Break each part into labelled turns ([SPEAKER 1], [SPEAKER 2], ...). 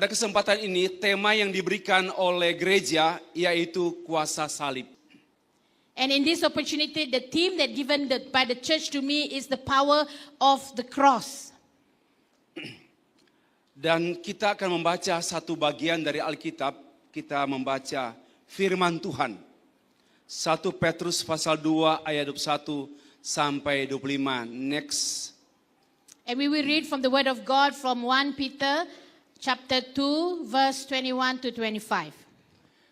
[SPEAKER 1] Pada kesempatan ini, tema yang diberikan oleh gereja yaitu kuasa salib.
[SPEAKER 2] And in this opportunity, the theme that given by the church to me is the power of the cross.
[SPEAKER 1] Dan kita akan membaca satu bagian dari Alkitab, kita membaca firman Tuhan. 1 Petrus pasal 2 ayat 21 sampai 25. Next.
[SPEAKER 2] And we will read from the word of God from 1 Peter chapter 2 verse 21 to 25.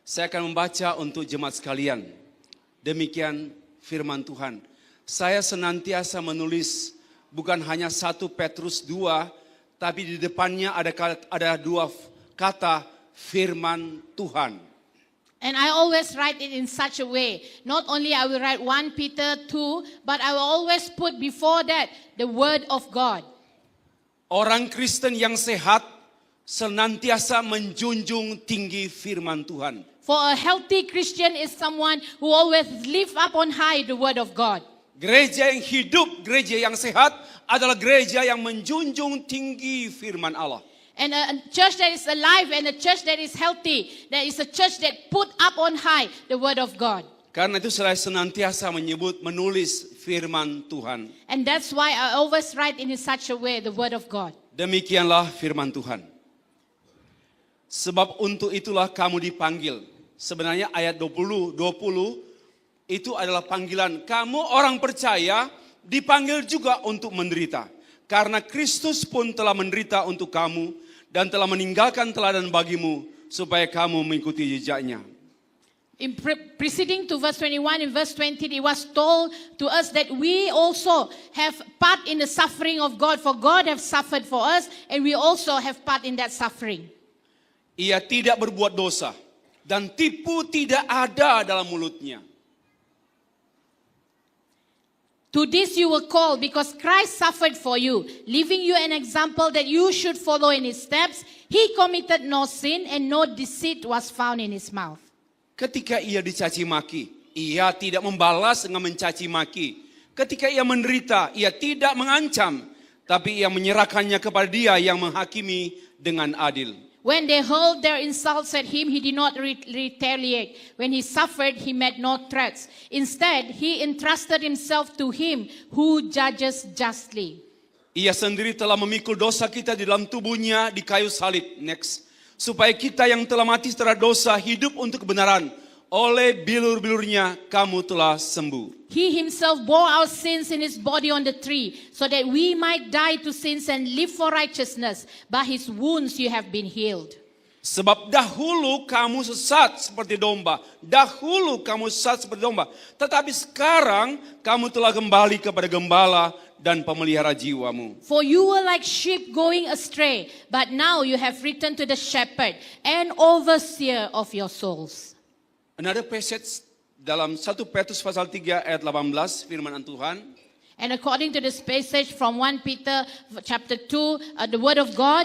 [SPEAKER 1] Saya akan membaca untuk jemaat sekalian. Demikian firman Tuhan. Saya senantiasa menulis bukan hanya 1 Petrus 2, tapi di depannya ada dua kata firman Tuhan.
[SPEAKER 2] And I always write it in such a way. Not only I will write 1 Peter 2, but I will always put before that the word of God.
[SPEAKER 1] Orang Kristen yang sehat senantiasa menjunjung tinggi firman Tuhan.
[SPEAKER 2] For a healthy Christian is someone who always lift up on high the word of God.
[SPEAKER 1] Gereja yang hidup, gereja yang sehat adalah gereja yang menjunjung tinggi firman Allah.
[SPEAKER 2] And a church that is alive and a church that is healthy, that is a church that put up on high the word of God.
[SPEAKER 1] Karena itu saya senantiasa menulis firman Tuhan.
[SPEAKER 2] And that's why I always write in such a way the word of God.
[SPEAKER 1] Demikianlah firman Tuhan. Sebab untuk itulah kamu dipanggil. Sebenarnya ayat 20 itu adalah panggilan. Kamu orang percaya dipanggil juga untuk menderita. Karena Kristus pun telah menderita untuk kamu dan telah meninggalkan teladan bagimu supaya kamu mengikuti jejaknya.
[SPEAKER 2] In preceding to verse 21, in verse 20, it was told to us that we also have part in the suffering of God. For God have suffered for us and we also have part in that suffering.
[SPEAKER 1] Ia tidak berbuat dosa dan tipu tidak ada dalam mulutnya.
[SPEAKER 2] To this you were called because Christ suffered for you, leaving you an example that you should follow in his steps. He committed no sin and no deceit was found in his mouth.
[SPEAKER 1] Ketika ia dicaci maki, ia tidak membalas dengan mencaci maki. Ketika ia menderita, ia tidak mengancam, tapi ia menyerahkannya kepada Dia yang menghakimi dengan adil.
[SPEAKER 2] When they hurled their insults at him, he did not retaliate. When he suffered, he made no threats. Instead, he entrusted himself to him who judges justly.
[SPEAKER 1] Ia sendiri telah memikul dosa kita di dalam tubuhnya di kayu salib. Next. Supaya kita yang telah mati terhadap dosa hidup untuk kebenaran. Oleh bilur-bilurnya kamu telah sembuh.
[SPEAKER 2] He himself bore our sins in his body on the tree, so that we might die to sins and live for righteousness. By his wounds you have been healed.
[SPEAKER 1] Sebab dahulu kamu sesat seperti domba. Dahulu kamu sesat seperti domba. Tetapi sekarang kamu telah kembali kepada gembala dan pemelihara jiwamu.
[SPEAKER 2] For you were like sheep going astray, but now you have returned to the shepherd and overseer of your souls.
[SPEAKER 1] Another passage dalam 1 Petrus pasal 3 ayat 18 firman Tuhan.
[SPEAKER 2] And according to this passage from 1 Peter chapter 2, the word of God.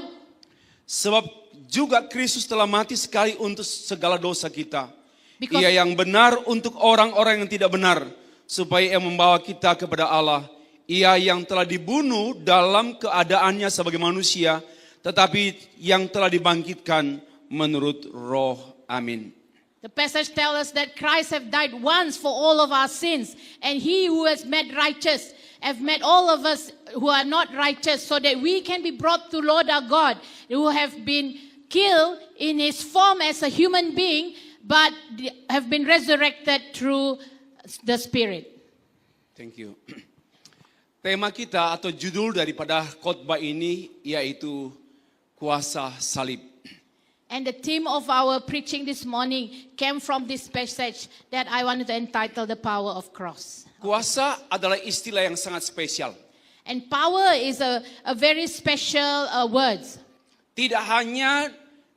[SPEAKER 1] Sebab juga Kristus telah mati sekali untuk segala dosa kita.
[SPEAKER 2] Because
[SPEAKER 1] Ia yang benar untuk orang-orang yang tidak benar. Supaya ia membawa kita kepada Allah. Ia yang telah dibunuh dalam keadaannya sebagai manusia. Tetapi yang telah dibangkitkan menurut roh. Amin.
[SPEAKER 2] The passage tells us that Christ have died once for all of our sins. And he who has made righteous have made all of us who are not righteous, so that we can be brought to Lord our God, who have been killed in his form as a human being, but have been resurrected through the Spirit.
[SPEAKER 1] Thank you. Tema kita atau judul daripada khotbah ini yaitu kuasa salib.
[SPEAKER 2] And the theme of our preaching this morning came from this passage that I wanted to entitle The Power of Cross.
[SPEAKER 1] Kuasa adalah istilah yang sangat spesial.
[SPEAKER 2] And power is a very special word.
[SPEAKER 1] Tidak hanya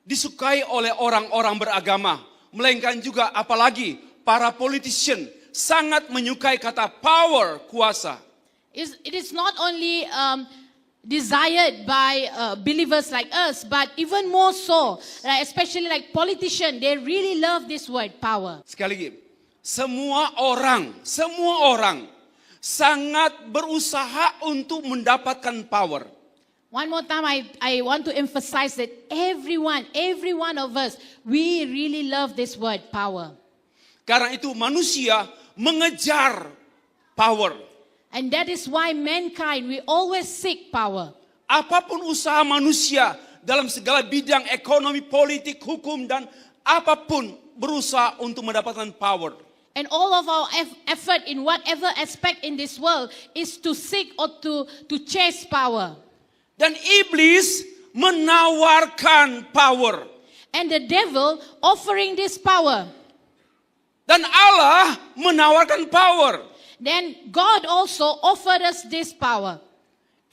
[SPEAKER 1] disukai oleh orang-orang beragama, melainkan juga apalagi para politician sangat menyukai kata power, kuasa.
[SPEAKER 2] It is not only desired by believers like us, but even more so, especially like politicians, they really love this word, power.
[SPEAKER 1] Sekali lagi, semua orang sangat berusaha untuk mendapatkan power.
[SPEAKER 2] One more time, I want to emphasize that every one of us, we really love this word, power.
[SPEAKER 1] Karena itu manusia mengejar power.
[SPEAKER 2] And that is why mankind, we always seek power.
[SPEAKER 1] Apapun usaha manusia dalam segala bidang ekonomi, politik, hukum, dan apapun berusaha untuk mendapatkan power.
[SPEAKER 2] And all of our effort in whatever aspect in this world is to seek or to chase power.
[SPEAKER 1] Dan iblis menawarkan power.
[SPEAKER 2] And the devil offering this power.
[SPEAKER 1] Dan Allah menawarkan power.
[SPEAKER 2] Then God also offered us this power.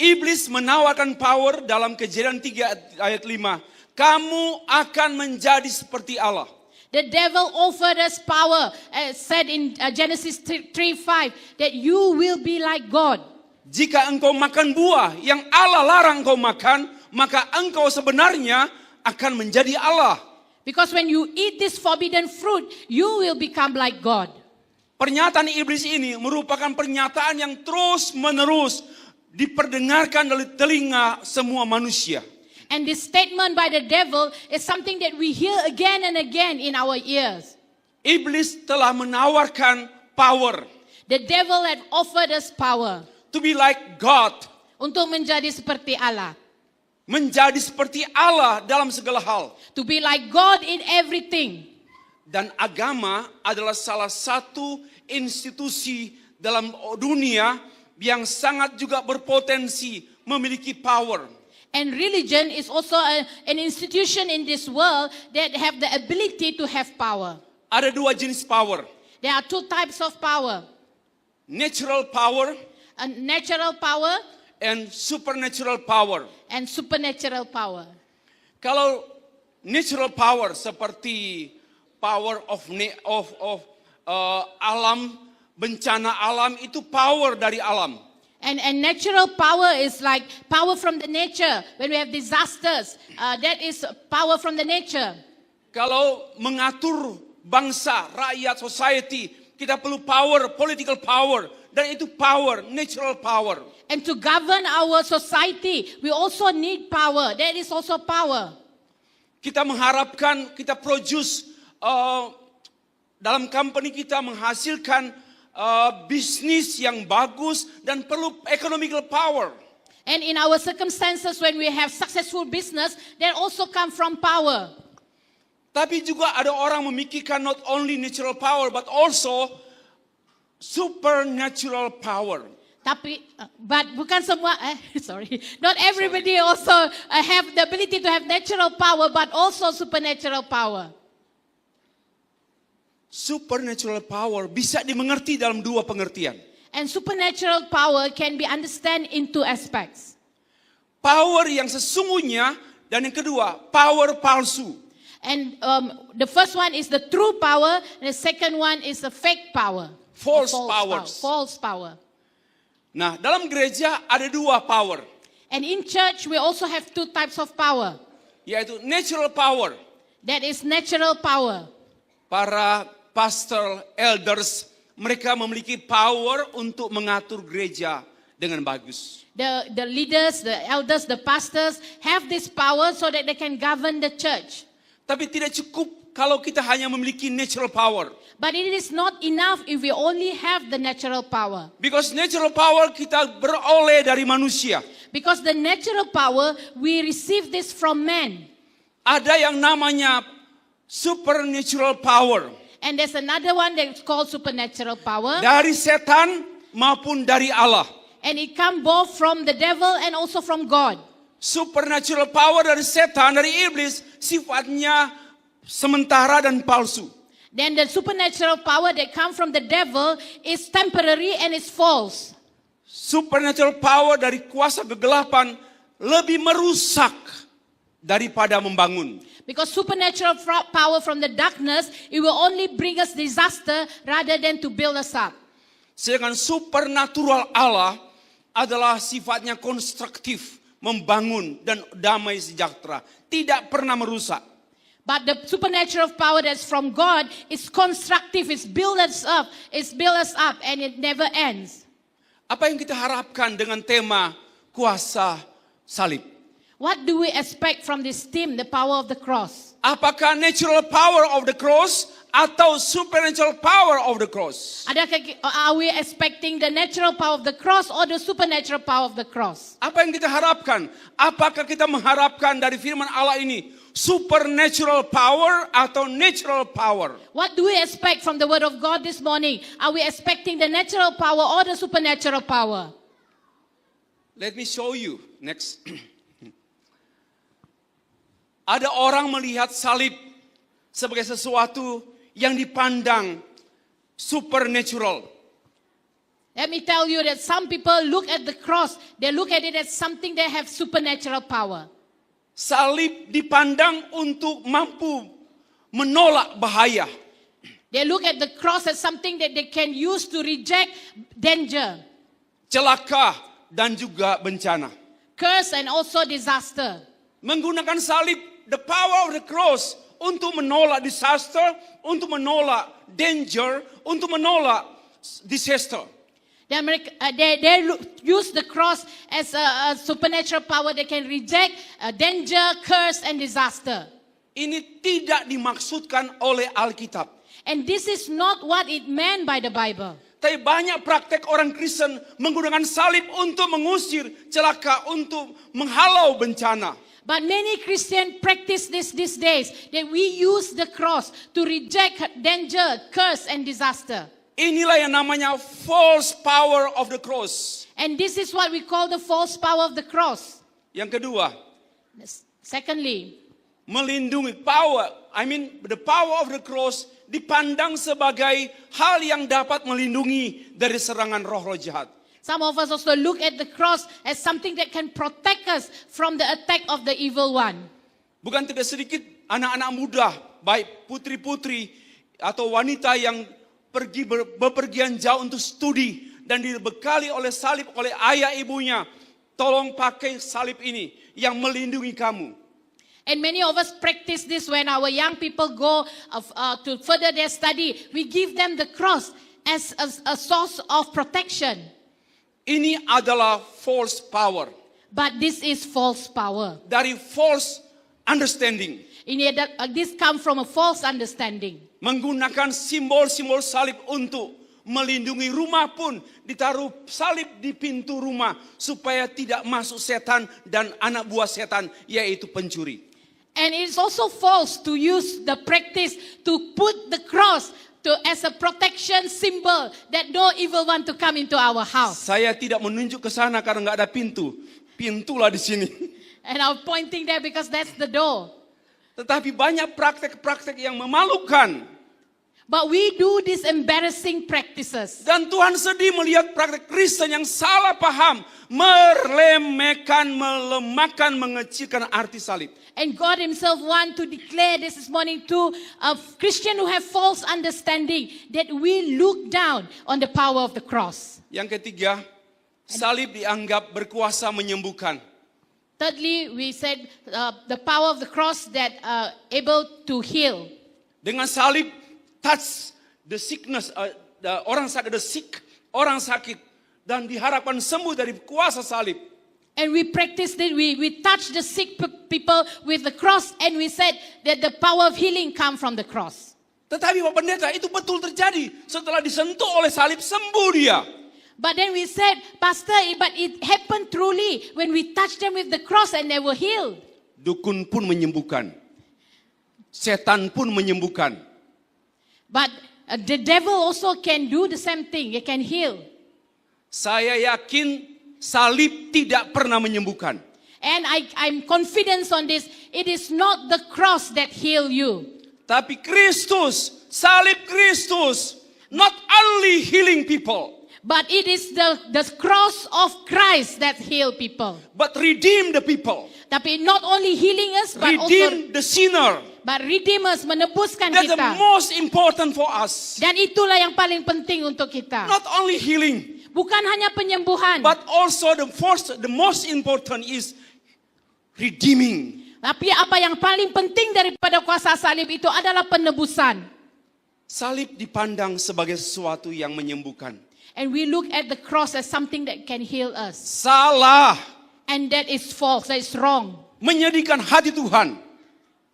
[SPEAKER 1] Iblis menawarkan power dalam Kejadian 3 ayat 5. Kamu akan menjadi seperti Allah.
[SPEAKER 2] The devil offered us power, said in Genesis 3:5, that you will be like God.
[SPEAKER 1] Jika engkau makan buah yang Allah larang engkau makan, maka engkau sebenarnya akan menjadi Allah.
[SPEAKER 2] Because when you eat this forbidden fruit, you will become like God.
[SPEAKER 1] Pernyataan iblis ini merupakan pernyataan yang terus-menerus diperdengarkan dari telinga semua manusia.
[SPEAKER 2] And this statement by the devil is something that we hear again and again in our ears.
[SPEAKER 1] Iblis telah menawarkan power.
[SPEAKER 2] The devil had offered us power.
[SPEAKER 1] To be like God.
[SPEAKER 2] Untuk menjadi seperti Allah.
[SPEAKER 1] Menjadi seperti Allah dalam segala hal.
[SPEAKER 2] To be like God in everything.
[SPEAKER 1] Dan agama adalah salah satu institusi dalam dunia yang sangat juga berpotensi memiliki power.
[SPEAKER 2] And religion is also an institution in this world that have the ability to have power.
[SPEAKER 1] Ada dua jenis power.
[SPEAKER 2] There are two types of power.
[SPEAKER 1] Natural power.
[SPEAKER 2] A natural power.
[SPEAKER 1] And supernatural power.
[SPEAKER 2] And supernatural power.
[SPEAKER 1] Kalau natural power seperti power of alam, bencana alam itu power dari alam.
[SPEAKER 2] And natural power is like power from the nature. When we have disasters, that is power from the nature.
[SPEAKER 1] Kalau mengatur bangsa, rakyat, society, kita perlu power, political power. Dan itu power, natural power.
[SPEAKER 2] And to govern our society, we also need power. That is also power.
[SPEAKER 1] Kita mengharapkan, kita produce, dalam company kita menghasilkan bisnis yang bagus dan perlu economical power.
[SPEAKER 2] And in our circumstances when we have successful business, that also come from power.
[SPEAKER 1] Tapi juga ada orang memikirkan not only natural power but also supernatural power.
[SPEAKER 2] Tapi, but bukan semua, not everybody also have the ability to have natural power, but also supernatural power.
[SPEAKER 1] Supernatural power bisa dimengerti dalam dua pengertian.
[SPEAKER 2] And supernatural power can be understood in two aspects.
[SPEAKER 1] Power yang sesungguhnya dan yang kedua, power palsu.
[SPEAKER 2] And the first one is the true power, and the second one is the fake power.
[SPEAKER 1] False powers.
[SPEAKER 2] False power.
[SPEAKER 1] Nah, dalam gereja ada dua power.
[SPEAKER 2] And in church we also have two types of power.
[SPEAKER 1] Yaitu natural power.
[SPEAKER 2] That is natural power.
[SPEAKER 1] Para pastor, elders, mereka memiliki power untuk mengatur gereja dengan bagus.
[SPEAKER 2] The leaders, the elders, the pastors have this power so that they can govern the church.
[SPEAKER 1] Tapi tidak cukup kalau kita hanya memiliki natural power.
[SPEAKER 2] But it is not enough if we only have the natural power.
[SPEAKER 1] Because natural power kita beroleh dari manusia.
[SPEAKER 2] Because the natural power, we receive this from man.
[SPEAKER 1] Ada yang namanya supernatural power.
[SPEAKER 2] And there's another one that's called supernatural power.
[SPEAKER 1] Dari setan maupun dari Allah.
[SPEAKER 2] And it comes both from the devil and also from God.
[SPEAKER 1] Supernatural power dari setan, dari iblis, sifatnya sementara dan palsu.
[SPEAKER 2] Then the supernatural power that comes from the devil is temporary and is false.
[SPEAKER 1] Supernatural power dari kuasa kegelapan lebih merusak daripada membangun.
[SPEAKER 2] Because supernatural power from the darkness, it will only bring us disaster rather than to build us up.
[SPEAKER 1] Sedangkan supernatural Allah adalah sifatnya konstruktif, membangun dan damai sejahtera, tidak pernah merusak.
[SPEAKER 2] But the supernatural power that's from God is constructive, it's build us up, and it never ends.
[SPEAKER 1] Apa yang kita harapkan dengan tema kuasa salib?
[SPEAKER 2] What do we expect from this team, the power of the cross?
[SPEAKER 1] Apakah natural power of the cross atau supernatural power of the cross?
[SPEAKER 2] Are we expecting the natural power of the cross or the supernatural power of the cross?
[SPEAKER 1] Apa yang kita harapkan? Apakah kita mengharapkan dari firman Allah ini supernatural power atau natural power?
[SPEAKER 2] What do we expect from the word of God this morning? Are we expecting the natural power or the supernatural power?
[SPEAKER 1] Let me show you. Next. Ada orang melihat salib sebagai sesuatu yang dipandang supernatural.
[SPEAKER 2] Let me tell you that some people look at the cross, they look at it as something that have supernatural power.
[SPEAKER 1] Salib dipandang untuk mampu menolak bahaya.
[SPEAKER 2] They look at the cross as something that they can use to reject danger,
[SPEAKER 1] Celaka dan juga bencana.
[SPEAKER 2] curse, and also disaster.
[SPEAKER 1] Menggunakan salib, the power of the cross, untuk menolak disaster, untuk menolak danger, untuk menolak disaster.
[SPEAKER 2] They use the cross as a supernatural power that can reject danger, curse, and disaster.
[SPEAKER 1] Ini tidak dimaksudkan oleh Alkitab.
[SPEAKER 2] And this is not what it meant by the Bible.
[SPEAKER 1] Tapi banyak praktek orang Kristen menggunakan salib untuk mengusir celaka, untuk menghalau bencana.
[SPEAKER 2] But many Christians practice this these days, that we use the cross to reject danger, curse, and disaster.
[SPEAKER 1] Inilah yang namanya false power of the cross.
[SPEAKER 2] And this is what we call the false power of the cross.
[SPEAKER 1] Yang kedua,
[SPEAKER 2] Secondly,
[SPEAKER 1] melindungi the power of the cross dipandang sebagai hal yang dapat melindungi dari serangan roh-roh jahat.
[SPEAKER 2] some of us also look at the cross as something that can protect us from the attack of the evil one.
[SPEAKER 1] Bukan tidak sedikit anak-anak muda, baik putri-putri atau wanita yang pergi bepergian jauh untuk studi dan dibekali oleh salib oleh ayah ibunya. Tolong pakai salib ini yang melindungi kamu.
[SPEAKER 2] And many of us practice this when our young people go to further their study. We give them the cross as a source of protection.
[SPEAKER 1] Ini adalah false power.
[SPEAKER 2] But this is false power.
[SPEAKER 1] Dari false understanding.
[SPEAKER 2] This comes from a false understanding.
[SPEAKER 1] Menggunakan simbol-simbol salib untuk melindungi rumah pun ditaruh salib di pintu rumah supaya tidak masuk setan dan anak buah setan yaitu pencuri.
[SPEAKER 2] And it's also false to use the practice to put the cross as a protection symbol that no evil one to come into our house.
[SPEAKER 1] Saya tidak menunjuk ke sana karena nggak ada pintu. Pintulah di sini.
[SPEAKER 2] And I'm pointing there because that's the door.
[SPEAKER 1] Tetapi banyak praktek-praktek yang memalukan.
[SPEAKER 2] But we do these embarrassing practices.
[SPEAKER 1] Dan Tuhan sedih melihat praktek Kristen yang salah paham, meremehkan, melemahkan, mengecilkan arti salib.
[SPEAKER 2] And God himself wants to declare this morning to a Christian who have false understanding that we look down on the power of the cross.
[SPEAKER 1] Yang ketiga, salib dianggap berkuasa menyembuhkan.
[SPEAKER 2] Thirdly, we said the power of the cross that able to heal.
[SPEAKER 1] Dengan salib, touch the sickness, orang sakit, dan diharapkan sembuh dari kuasa salib.
[SPEAKER 2] And we practiced it, we touched the sick people with the cross and we said that the power of healing come from the cross.
[SPEAKER 1] Tetapi Pak Pendeta, itu betul terjadi. Setelah disentuh oleh salib, sembuh dia.
[SPEAKER 2] But then we said, Pastor, but it happened truly when we touched them with the cross and they were healed.
[SPEAKER 1] Dukun pun menyembuhkan. Setan pun menyembuhkan.
[SPEAKER 2] But the devil also can do the same thing, he can heal.
[SPEAKER 1] Saya yakin salib tidak pernah menyembuhkan.
[SPEAKER 2] And I'm confident on this, it is not the cross that heal you.
[SPEAKER 1] Tapi Kristus, salib Kristus, not only healing people.
[SPEAKER 2] But it is the cross of Christ that heal people.
[SPEAKER 1] But redeem the people.
[SPEAKER 2] Tapi not only healing us, but
[SPEAKER 1] Redeem
[SPEAKER 2] also
[SPEAKER 1] the sinner.
[SPEAKER 2] but redeem us, menebuskan
[SPEAKER 1] That's the
[SPEAKER 2] kita.
[SPEAKER 1] most important for us.
[SPEAKER 2] Dan itulah yang paling penting untuk kita.
[SPEAKER 1] Not only healing,
[SPEAKER 2] Bukan hanya penyembuhan,
[SPEAKER 1] but also the most important is redeeming.
[SPEAKER 2] tapi apa yang paling penting daripada kuasa salib itu adalah penebusan.
[SPEAKER 1] Salib dipandang sebagai sesuatu yang menyembuhkan.
[SPEAKER 2] And we look at the cross as something that can heal us.
[SPEAKER 1] Salah.
[SPEAKER 2] And that is false, that is wrong.
[SPEAKER 1] Menyedihkan hati Tuhan.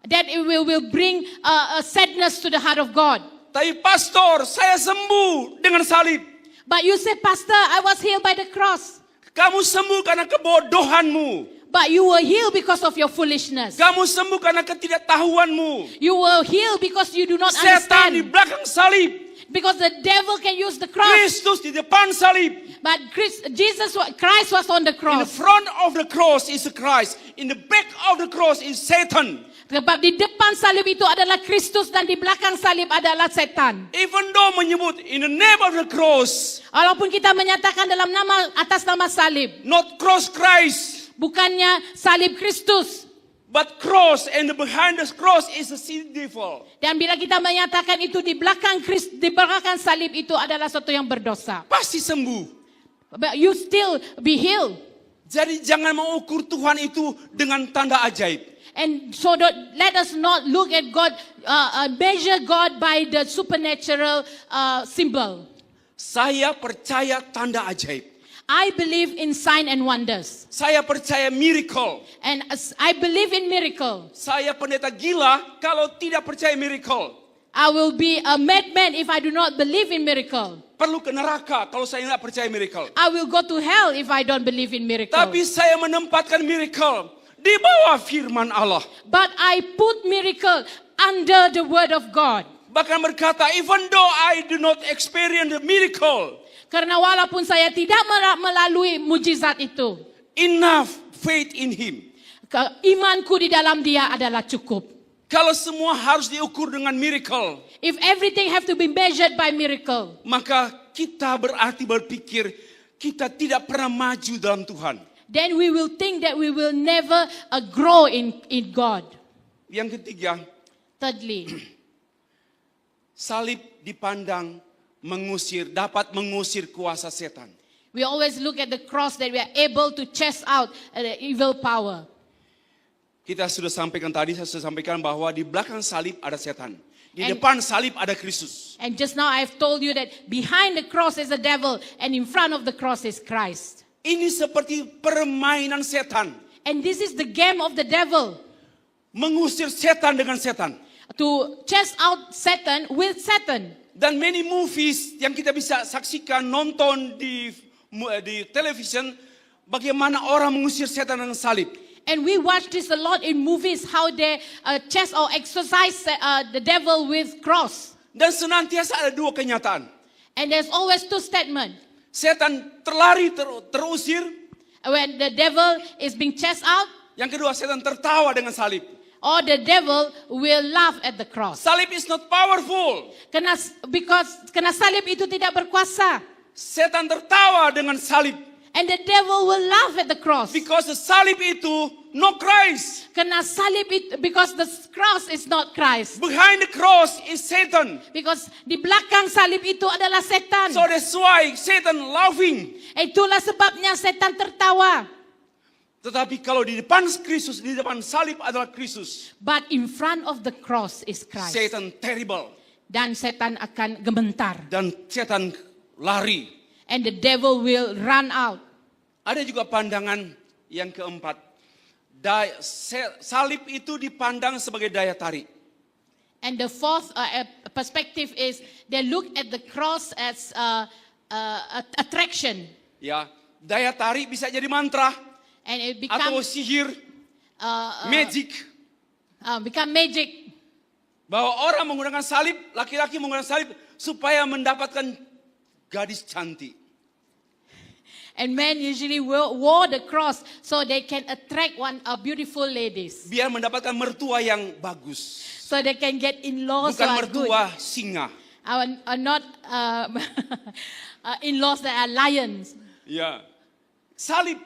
[SPEAKER 2] That it will bring a sadness to the heart of God.
[SPEAKER 1] Tapi pastor, saya sembuh dengan salib.
[SPEAKER 2] But you say, Pastor, I was healed by the cross.
[SPEAKER 1] Kamu sembuh karena kebodohanmu.
[SPEAKER 2] But you were healed because of your foolishness.
[SPEAKER 1] Kamu sembuh karena ketidaktahuanmu.
[SPEAKER 2] You were healed because you do not
[SPEAKER 1] Setan di
[SPEAKER 2] understand.
[SPEAKER 1] belakang salib.
[SPEAKER 2] Because the devil can use the cross.
[SPEAKER 1] Kristus di depan salib.
[SPEAKER 2] But Christ was on the
[SPEAKER 1] In the
[SPEAKER 2] cross.
[SPEAKER 1] front of the cross is Christ. In the back of the cross is Satan.
[SPEAKER 2] Sebab di depan salib itu adalah Kristus dan di belakang salib adalah setan.
[SPEAKER 1] Even though menyebut in the name of the cross,
[SPEAKER 2] Walaupun kita menyatakan dalam nama atas nama salib,
[SPEAKER 1] not cross Christ,
[SPEAKER 2] bukannya salib Kristus.
[SPEAKER 1] but cross, and behind the cross is a sin devil.
[SPEAKER 2] Dan bila kita menyatakan itu di belakang salib itu adalah sesuatu yang berdosa.
[SPEAKER 1] Pasti sembuh.
[SPEAKER 2] But you still be healed.
[SPEAKER 1] Jadi jangan mengukur Tuhan itu dengan tanda ajaib.
[SPEAKER 2] And so let us not look at God, measure God by the supernatural symbol.
[SPEAKER 1] Saya percaya tanda ajaib.
[SPEAKER 2] I believe in sign and wonders.
[SPEAKER 1] Saya percaya miracle.
[SPEAKER 2] And I believe in miracle.
[SPEAKER 1] Saya pendeta gila kalau tidak percaya miracle.
[SPEAKER 2] I will be a madman if I do not believe in miracle.
[SPEAKER 1] Perlu ke neraka kalau saya tidak percaya miracle.
[SPEAKER 2] I will go to hell if I don't believe in miracle.
[SPEAKER 1] Tapi saya menempatkan miracle di bawah firman Allah.
[SPEAKER 2] But I put miracle under the word of God.
[SPEAKER 1] Bahkan berkata, even though I do not experience the miracle,
[SPEAKER 2] Karena walaupun saya tidak melalui mujizat itu,
[SPEAKER 1] enough faith in Him.
[SPEAKER 2] imanku di dalam Dia adalah cukup.
[SPEAKER 1] Kalau semua harus diukur dengan miracle,
[SPEAKER 2] If everything have to be measured by miracle,
[SPEAKER 1] maka kita berarti berpikir kita tidak pernah maju dalam Tuhan.
[SPEAKER 2] then we will think that we will never grow in God.
[SPEAKER 1] Yang ketiga,
[SPEAKER 2] Thirdly,
[SPEAKER 1] salib dipandang dapat mengusir kuasa setan.
[SPEAKER 2] we always look at the cross that we are able to chase out the evil power.
[SPEAKER 1] Kita sudah sampaikan tadi, saya sudah sampaikan bahwa di belakang salib ada setan. Di
[SPEAKER 2] And-
[SPEAKER 1] depan salib ada Kristus.
[SPEAKER 2] And just now I've told you that behind the cross is the devil and in front of the cross is Christ.
[SPEAKER 1] Ini seperti permainan setan.
[SPEAKER 2] And this is the game of the devil,
[SPEAKER 1] Mengusir setan dengan setan.
[SPEAKER 2] to chase out Satan with Satan.
[SPEAKER 1] Dan many movies yang kita bisa saksikan, nonton di television, bagaimana orang mengusir setan dengan salib.
[SPEAKER 2] And we watch this a lot in movies, how they chase or exercise the devil with cross.
[SPEAKER 1] Dan senantiasa ada dua kenyataan.
[SPEAKER 2] And there's always two statements.
[SPEAKER 1] Setan terlari, terusir.
[SPEAKER 2] When the devil is being chased out,
[SPEAKER 1] Yang kedua, setan tertawa dengan salib.
[SPEAKER 2] or the devil will laugh at the cross.
[SPEAKER 1] Salib is not powerful.
[SPEAKER 2] Karena salib itu tidak berkuasa.
[SPEAKER 1] Setan tertawa dengan salib.
[SPEAKER 2] And the devil will laugh at the cross.
[SPEAKER 1] Because the salib itu no Christ.
[SPEAKER 2] Karena salib itu, because the cross is not Christ.
[SPEAKER 1] Behind the cross is Satan.
[SPEAKER 2] Because di belakang salib itu adalah setan.
[SPEAKER 1] So that's why Satan laughing.
[SPEAKER 2] Itulah sebabnya setan tertawa.
[SPEAKER 1] Tetapi kalau di depan Kristus, di depan salib adalah Kristus.
[SPEAKER 2] But in front of the cross is Christ.
[SPEAKER 1] Satan terrible.
[SPEAKER 2] Dan setan akan gementar.
[SPEAKER 1] Dan setan lari.
[SPEAKER 2] And the devil will run out.
[SPEAKER 1] Ada juga pandangan yang keempat. Salib itu dipandang sebagai daya tarik.
[SPEAKER 2] And the fourth perspective is they look at the cross as attraction.
[SPEAKER 1] Ya, daya tarik bisa jadi mantra
[SPEAKER 2] And it
[SPEAKER 1] atau
[SPEAKER 2] becomes
[SPEAKER 1] sihir, magic.
[SPEAKER 2] become magic.
[SPEAKER 1] Bahwa orang menggunakan salib, laki-laki menggunakan salib supaya mendapatkan gadis cantik.
[SPEAKER 2] And men usually wore the cross so they can attract beautiful ladies.
[SPEAKER 1] Biar mendapatkan mertua yang bagus.
[SPEAKER 2] So they can get in-laws who
[SPEAKER 1] Bukan
[SPEAKER 2] are good.
[SPEAKER 1] mertua singa.
[SPEAKER 2] Are not in-laws that are lions.
[SPEAKER 1] Ya. Salib.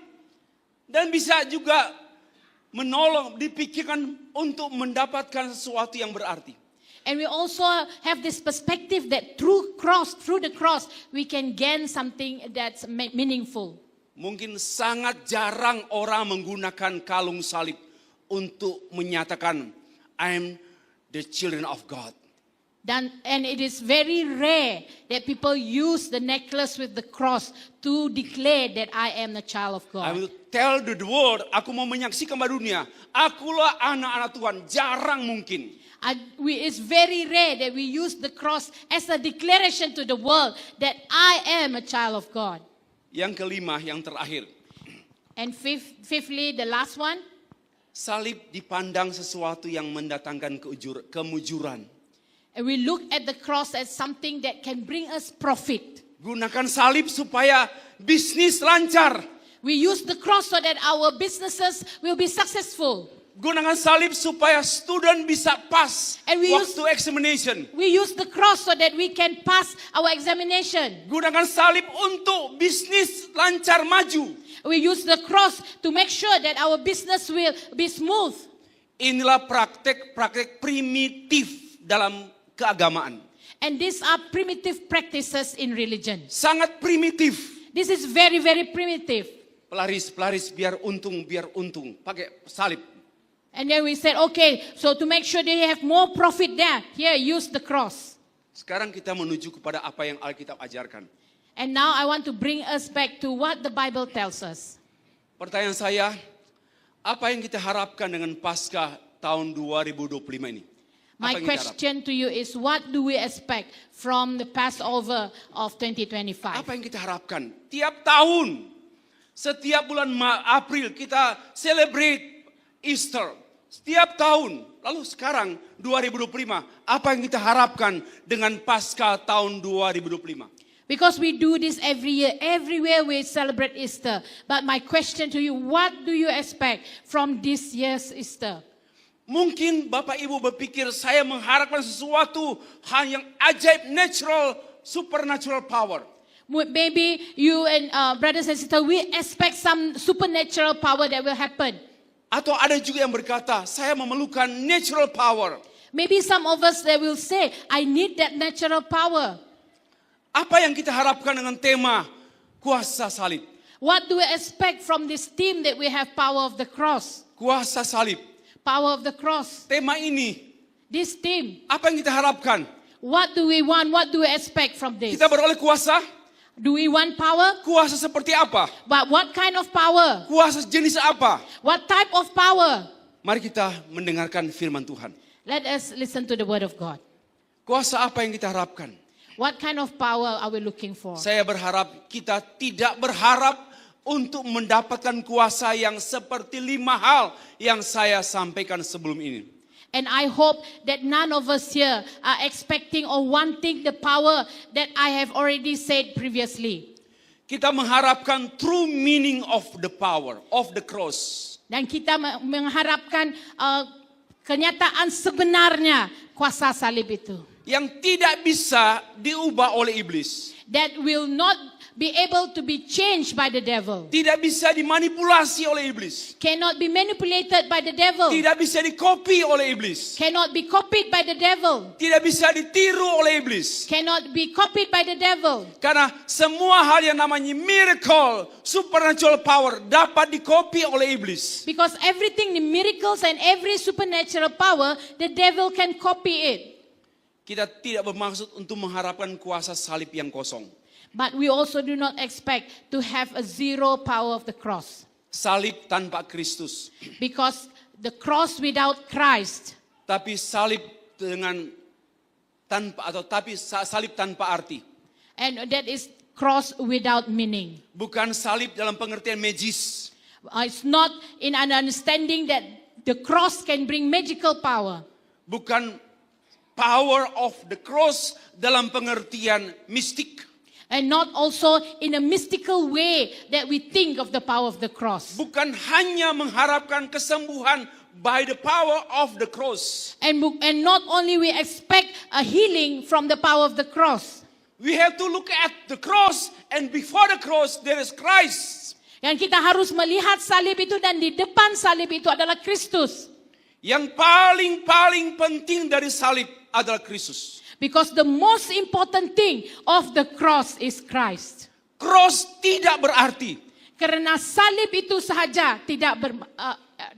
[SPEAKER 1] Dan bisa juga menolong, dipikirkan untuk mendapatkan sesuatu yang berarti.
[SPEAKER 2] And we also have this perspective that through the cross, we can gain something that's meaningful.
[SPEAKER 1] Mungkin sangat jarang orang menggunakan kalung salib untuk menyatakan, I'm the children of God.
[SPEAKER 2] And it is very rare that people use the necklace with the cross to declare that I am the child of
[SPEAKER 1] I
[SPEAKER 2] God.
[SPEAKER 1] will tell the world, aku mau menyaksikan pada dunia, akulah anak-anak Tuhan, jarang mungkin.
[SPEAKER 2] It's very rare that we use the cross as a declaration to the world that I am a child of God.
[SPEAKER 1] Yang kelima, yang terakhir.
[SPEAKER 2] And fifthly, the last one,
[SPEAKER 1] Salib dipandang sesuatu yang mendatangkan kemujuran.
[SPEAKER 2] and we look at the cross as something that can bring us profit.
[SPEAKER 1] Gunakan salib supaya bisnis lancar.
[SPEAKER 2] We use the cross so that our businesses will be successful.
[SPEAKER 1] Gunakan salib supaya student bisa pass
[SPEAKER 2] And we
[SPEAKER 1] waktu examination.
[SPEAKER 2] We use the cross so that we can pass our examination.
[SPEAKER 1] Gunakan salib untuk bisnis lancar maju.
[SPEAKER 2] We use the cross to make sure that our business will be smooth.
[SPEAKER 1] Inilah praktek-praktek primitif dalam keagamaan.
[SPEAKER 2] And these are primitive practices in religion.
[SPEAKER 1] Sangat primitif.
[SPEAKER 2] This is very, very primitive.
[SPEAKER 1] Pelaris biar untung. Pakai salib.
[SPEAKER 2] And then we said, okay, so to make sure they have more profit there, here, use the cross.
[SPEAKER 1] Sekarang kita menuju kepada apa yang Alkitab ajarkan.
[SPEAKER 2] And now I want to bring us back to what the Bible tells us.
[SPEAKER 1] Pertanyaan saya, apa yang kita harapkan dengan Paskah tahun 2025 ini?
[SPEAKER 2] My
[SPEAKER 1] Apa yang kita harapkan?
[SPEAKER 2] question to you is, what do we expect from the Passover of 2025?
[SPEAKER 1] Apa yang kita harapkan? Tiap tahun, setiap bulan April kita celebrate Easter. Setiap tahun. Lalu sekarang 2025, apa yang kita harapkan dengan Paskah tahun 2025?
[SPEAKER 2] Because we do this every year. Everywhere we celebrate Easter. But my question to you, what do you expect from this year's Easter?
[SPEAKER 1] Mungkin Bapak Ibu berpikir saya mengharapkan sesuatu hal yang ajaib, natural, supernatural power.
[SPEAKER 2] Maybe you and brothers and sisters, we expect some supernatural power that will happen.
[SPEAKER 1] Atau ada juga yang berkata, saya memerlukan natural power.
[SPEAKER 2] Maybe some of us they will say, I need that natural power.
[SPEAKER 1] Apa yang kita harapkan dengan tema kuasa salib?
[SPEAKER 2] What do we expect from this theme that we have, power of the cross?
[SPEAKER 1] Kuasa salib.
[SPEAKER 2] Power of the cross.
[SPEAKER 1] Tema ini,
[SPEAKER 2] This theme.
[SPEAKER 1] apa yang kita harapkan?
[SPEAKER 2] What do we want? What do we expect from this?
[SPEAKER 1] Kita beroleh kuasa?
[SPEAKER 2] Do we want power?
[SPEAKER 1] Kuasa seperti apa?
[SPEAKER 2] But what kind of power?
[SPEAKER 1] Kuasa jenis apa?
[SPEAKER 2] What type of power?
[SPEAKER 1] Mari kita mendengarkan firman Tuhan.
[SPEAKER 2] Let us listen to the word of God.
[SPEAKER 1] Kuasa apa yang kita harapkan?
[SPEAKER 2] What kind of power are we looking for?
[SPEAKER 1] Saya berharap kita tidak berharap untuk mendapatkan kuasa yang seperti 5 hal yang saya sampaikan sebelum ini.
[SPEAKER 2] And I hope that none of us here are expecting or wanting the power that I have already said previously.
[SPEAKER 1] Kita mengharapkan true meaning of the power of the cross.
[SPEAKER 2] Dan kita mengharapkan kenyataan sebenarnya kuasa salib itu.
[SPEAKER 1] Yang tidak bisa diubah oleh iblis.
[SPEAKER 2] That will not be able to be changed by the devil.
[SPEAKER 1] Tidak bisa dimanipulasi oleh iblis.
[SPEAKER 2] Cannot be manipulated by the devil.
[SPEAKER 1] Tidak bisa dikopi oleh iblis.
[SPEAKER 2] Cannot be copied by the devil.
[SPEAKER 1] Tidak bisa ditiru oleh iblis.
[SPEAKER 2] Cannot be copied by the devil.
[SPEAKER 1] Karena semua hal yang namanya miracle, supernatural power dapat dikopi oleh iblis.
[SPEAKER 2] Because everything, the miracles and every supernatural power, the devil can copy it.
[SPEAKER 1] Kita tidak bermaksud untuk mengharapkan kuasa salib yang kosong.
[SPEAKER 2] But we also do not expect to have a zero power of the cross.
[SPEAKER 1] Salib tanpa Kristus.
[SPEAKER 2] Because the cross without Christ,
[SPEAKER 1] Tapi salib dengan salib tanpa arti.
[SPEAKER 2] and that is cross without meaning.
[SPEAKER 1] Bukan salib dalam pengertian magis.
[SPEAKER 2] It's not in an understanding that the cross can bring magical power.
[SPEAKER 1] Bukan power of the cross dalam pengertian mistik.
[SPEAKER 2] And not also in a mystical way that we think of the power of the cross.
[SPEAKER 1] Bukan hanya mengharapkan kesembuhan by the power of the cross.
[SPEAKER 2] And not only we expect a healing from the power of the cross.
[SPEAKER 1] We have to look at the cross, and before the cross there is Christ.
[SPEAKER 2] Yang kita harus melihat salib itu, dan di depan salib itu adalah Kristus.
[SPEAKER 1] Yang paling penting dari salib adalah Kristus.
[SPEAKER 2] Because the most important thing of the cross is Christ.
[SPEAKER 1] Cross tidak berarti.
[SPEAKER 2] Karena salib itu sahaja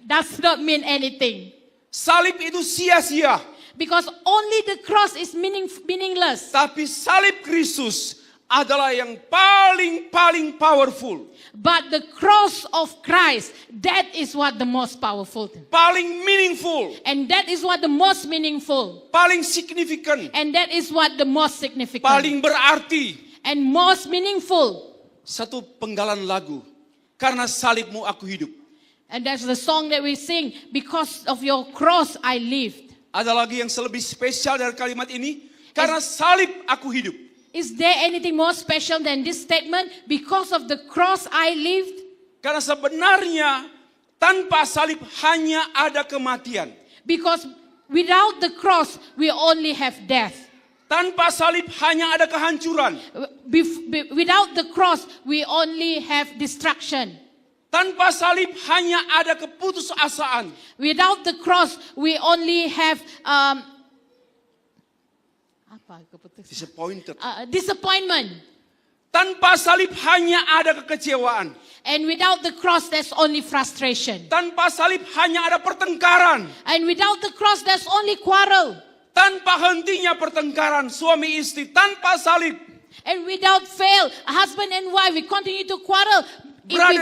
[SPEAKER 2] does not mean anything.
[SPEAKER 1] Salib itu sia-sia.
[SPEAKER 2] Because only the cross is meaningless.
[SPEAKER 1] Tapi salib Kristus adalah yang paling powerful.
[SPEAKER 2] But the cross of Christ, that is what the most powerful thing.
[SPEAKER 1] Paling meaningful.
[SPEAKER 2] And that is what the most meaningful.
[SPEAKER 1] Paling signifikan.
[SPEAKER 2] And that is what the most significant.
[SPEAKER 1] Paling berarti.
[SPEAKER 2] And most meaningful.
[SPEAKER 1] Satu penggalan lagu. Karena salibmu aku hidup.
[SPEAKER 2] And that's the song that we sing. Because of your cross I lived.
[SPEAKER 1] Ada lagi yang lebih spesial dari kalimat ini. Karena salib aku hidup.
[SPEAKER 2] Is there anything more special than this statement? Because of the cross I lived?
[SPEAKER 1] Karena sebenarnya tanpa salib hanya ada kematian.
[SPEAKER 2] Because without the cross we only have death.
[SPEAKER 1] Tanpa salib hanya ada kehancuran.
[SPEAKER 2] Without the cross we only have destruction.
[SPEAKER 1] Tanpa salib hanya ada keputusasaan.
[SPEAKER 2] Without the cross we only have disappointment.
[SPEAKER 1] Tanpa salib hanya ada kekecewaan.
[SPEAKER 2] And without the cross there's only frustration.
[SPEAKER 1] Tanpa salib hanya ada pertengkaran.
[SPEAKER 2] And without the cross there's only quarrel.
[SPEAKER 1] Tanpa hentinya pertengkaran suami istri tanpa salib.
[SPEAKER 2] And without fail, husband and wife we continue to quarrel.
[SPEAKER 1] Brother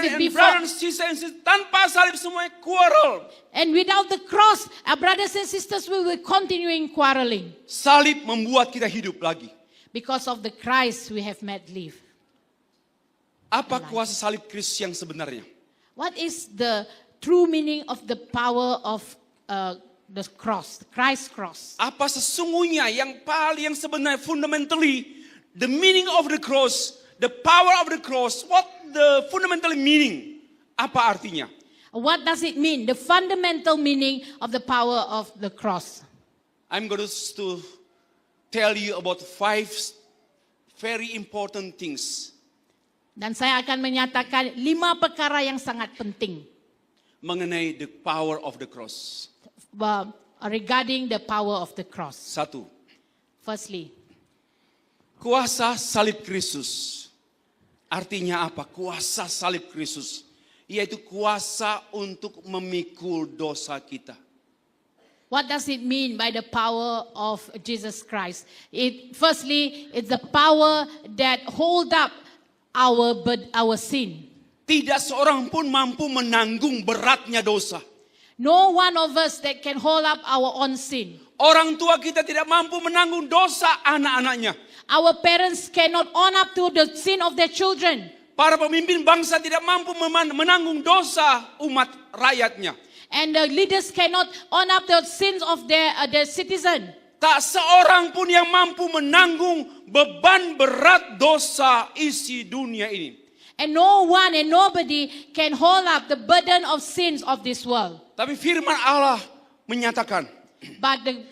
[SPEAKER 1] sister and sister, tanpa salib semuanya quarrel.
[SPEAKER 2] And without the cross, our brothers and sisters will be continuing quarreling.
[SPEAKER 1] Salib membuat kita hidup lagi.
[SPEAKER 2] Because of the Christ we have made live.
[SPEAKER 1] Apa kuasa salib Kristus yang sebenarnya?
[SPEAKER 2] What is the true meaning of the power of the cross, Christ's cross?
[SPEAKER 1] Apa sesungguhnya yang paling sebenarnya fundamentally the meaning of the cross, the power of the cross, what the fundamental meaning? Apa artinya?
[SPEAKER 2] What does it mean? The fundamental meaning of the power of the cross.
[SPEAKER 1] I'm going to tell you about 5 very important things.
[SPEAKER 2] Dan saya akan menyatakan 5 perkara yang sangat penting
[SPEAKER 1] mengenai the power of the cross.
[SPEAKER 2] Regarding the power of the cross.
[SPEAKER 1] 1.
[SPEAKER 2] Firstly,
[SPEAKER 1] kuasa salib Kristus. Artinya apa? Kuasa salib Kristus. Yaitu kuasa untuk memikul dosa kita.
[SPEAKER 2] What does it mean by the power of Jesus Christ? Firstly, it's the power that hold up our sin.
[SPEAKER 1] Tidak seorang pun mampu menanggung beratnya dosa.
[SPEAKER 2] No one of us that can hold up our own sin.
[SPEAKER 1] Orang tua kita tidak mampu menanggung dosa anak-anaknya.
[SPEAKER 2] Our parents cannot own up to the sin of their children.
[SPEAKER 1] Para pemimpin bangsa tidak mampu menanggung dosa umat rakyatnya.
[SPEAKER 2] And the leaders cannot own up the sins of their citizen.
[SPEAKER 1] Tak seorang pun yang mampu menanggung beban berat dosa isi dunia ini.
[SPEAKER 2] And no one and nobody can hold up the burden of sins of this world.
[SPEAKER 1] Tapi firman Allah menyatakan.
[SPEAKER 2] But the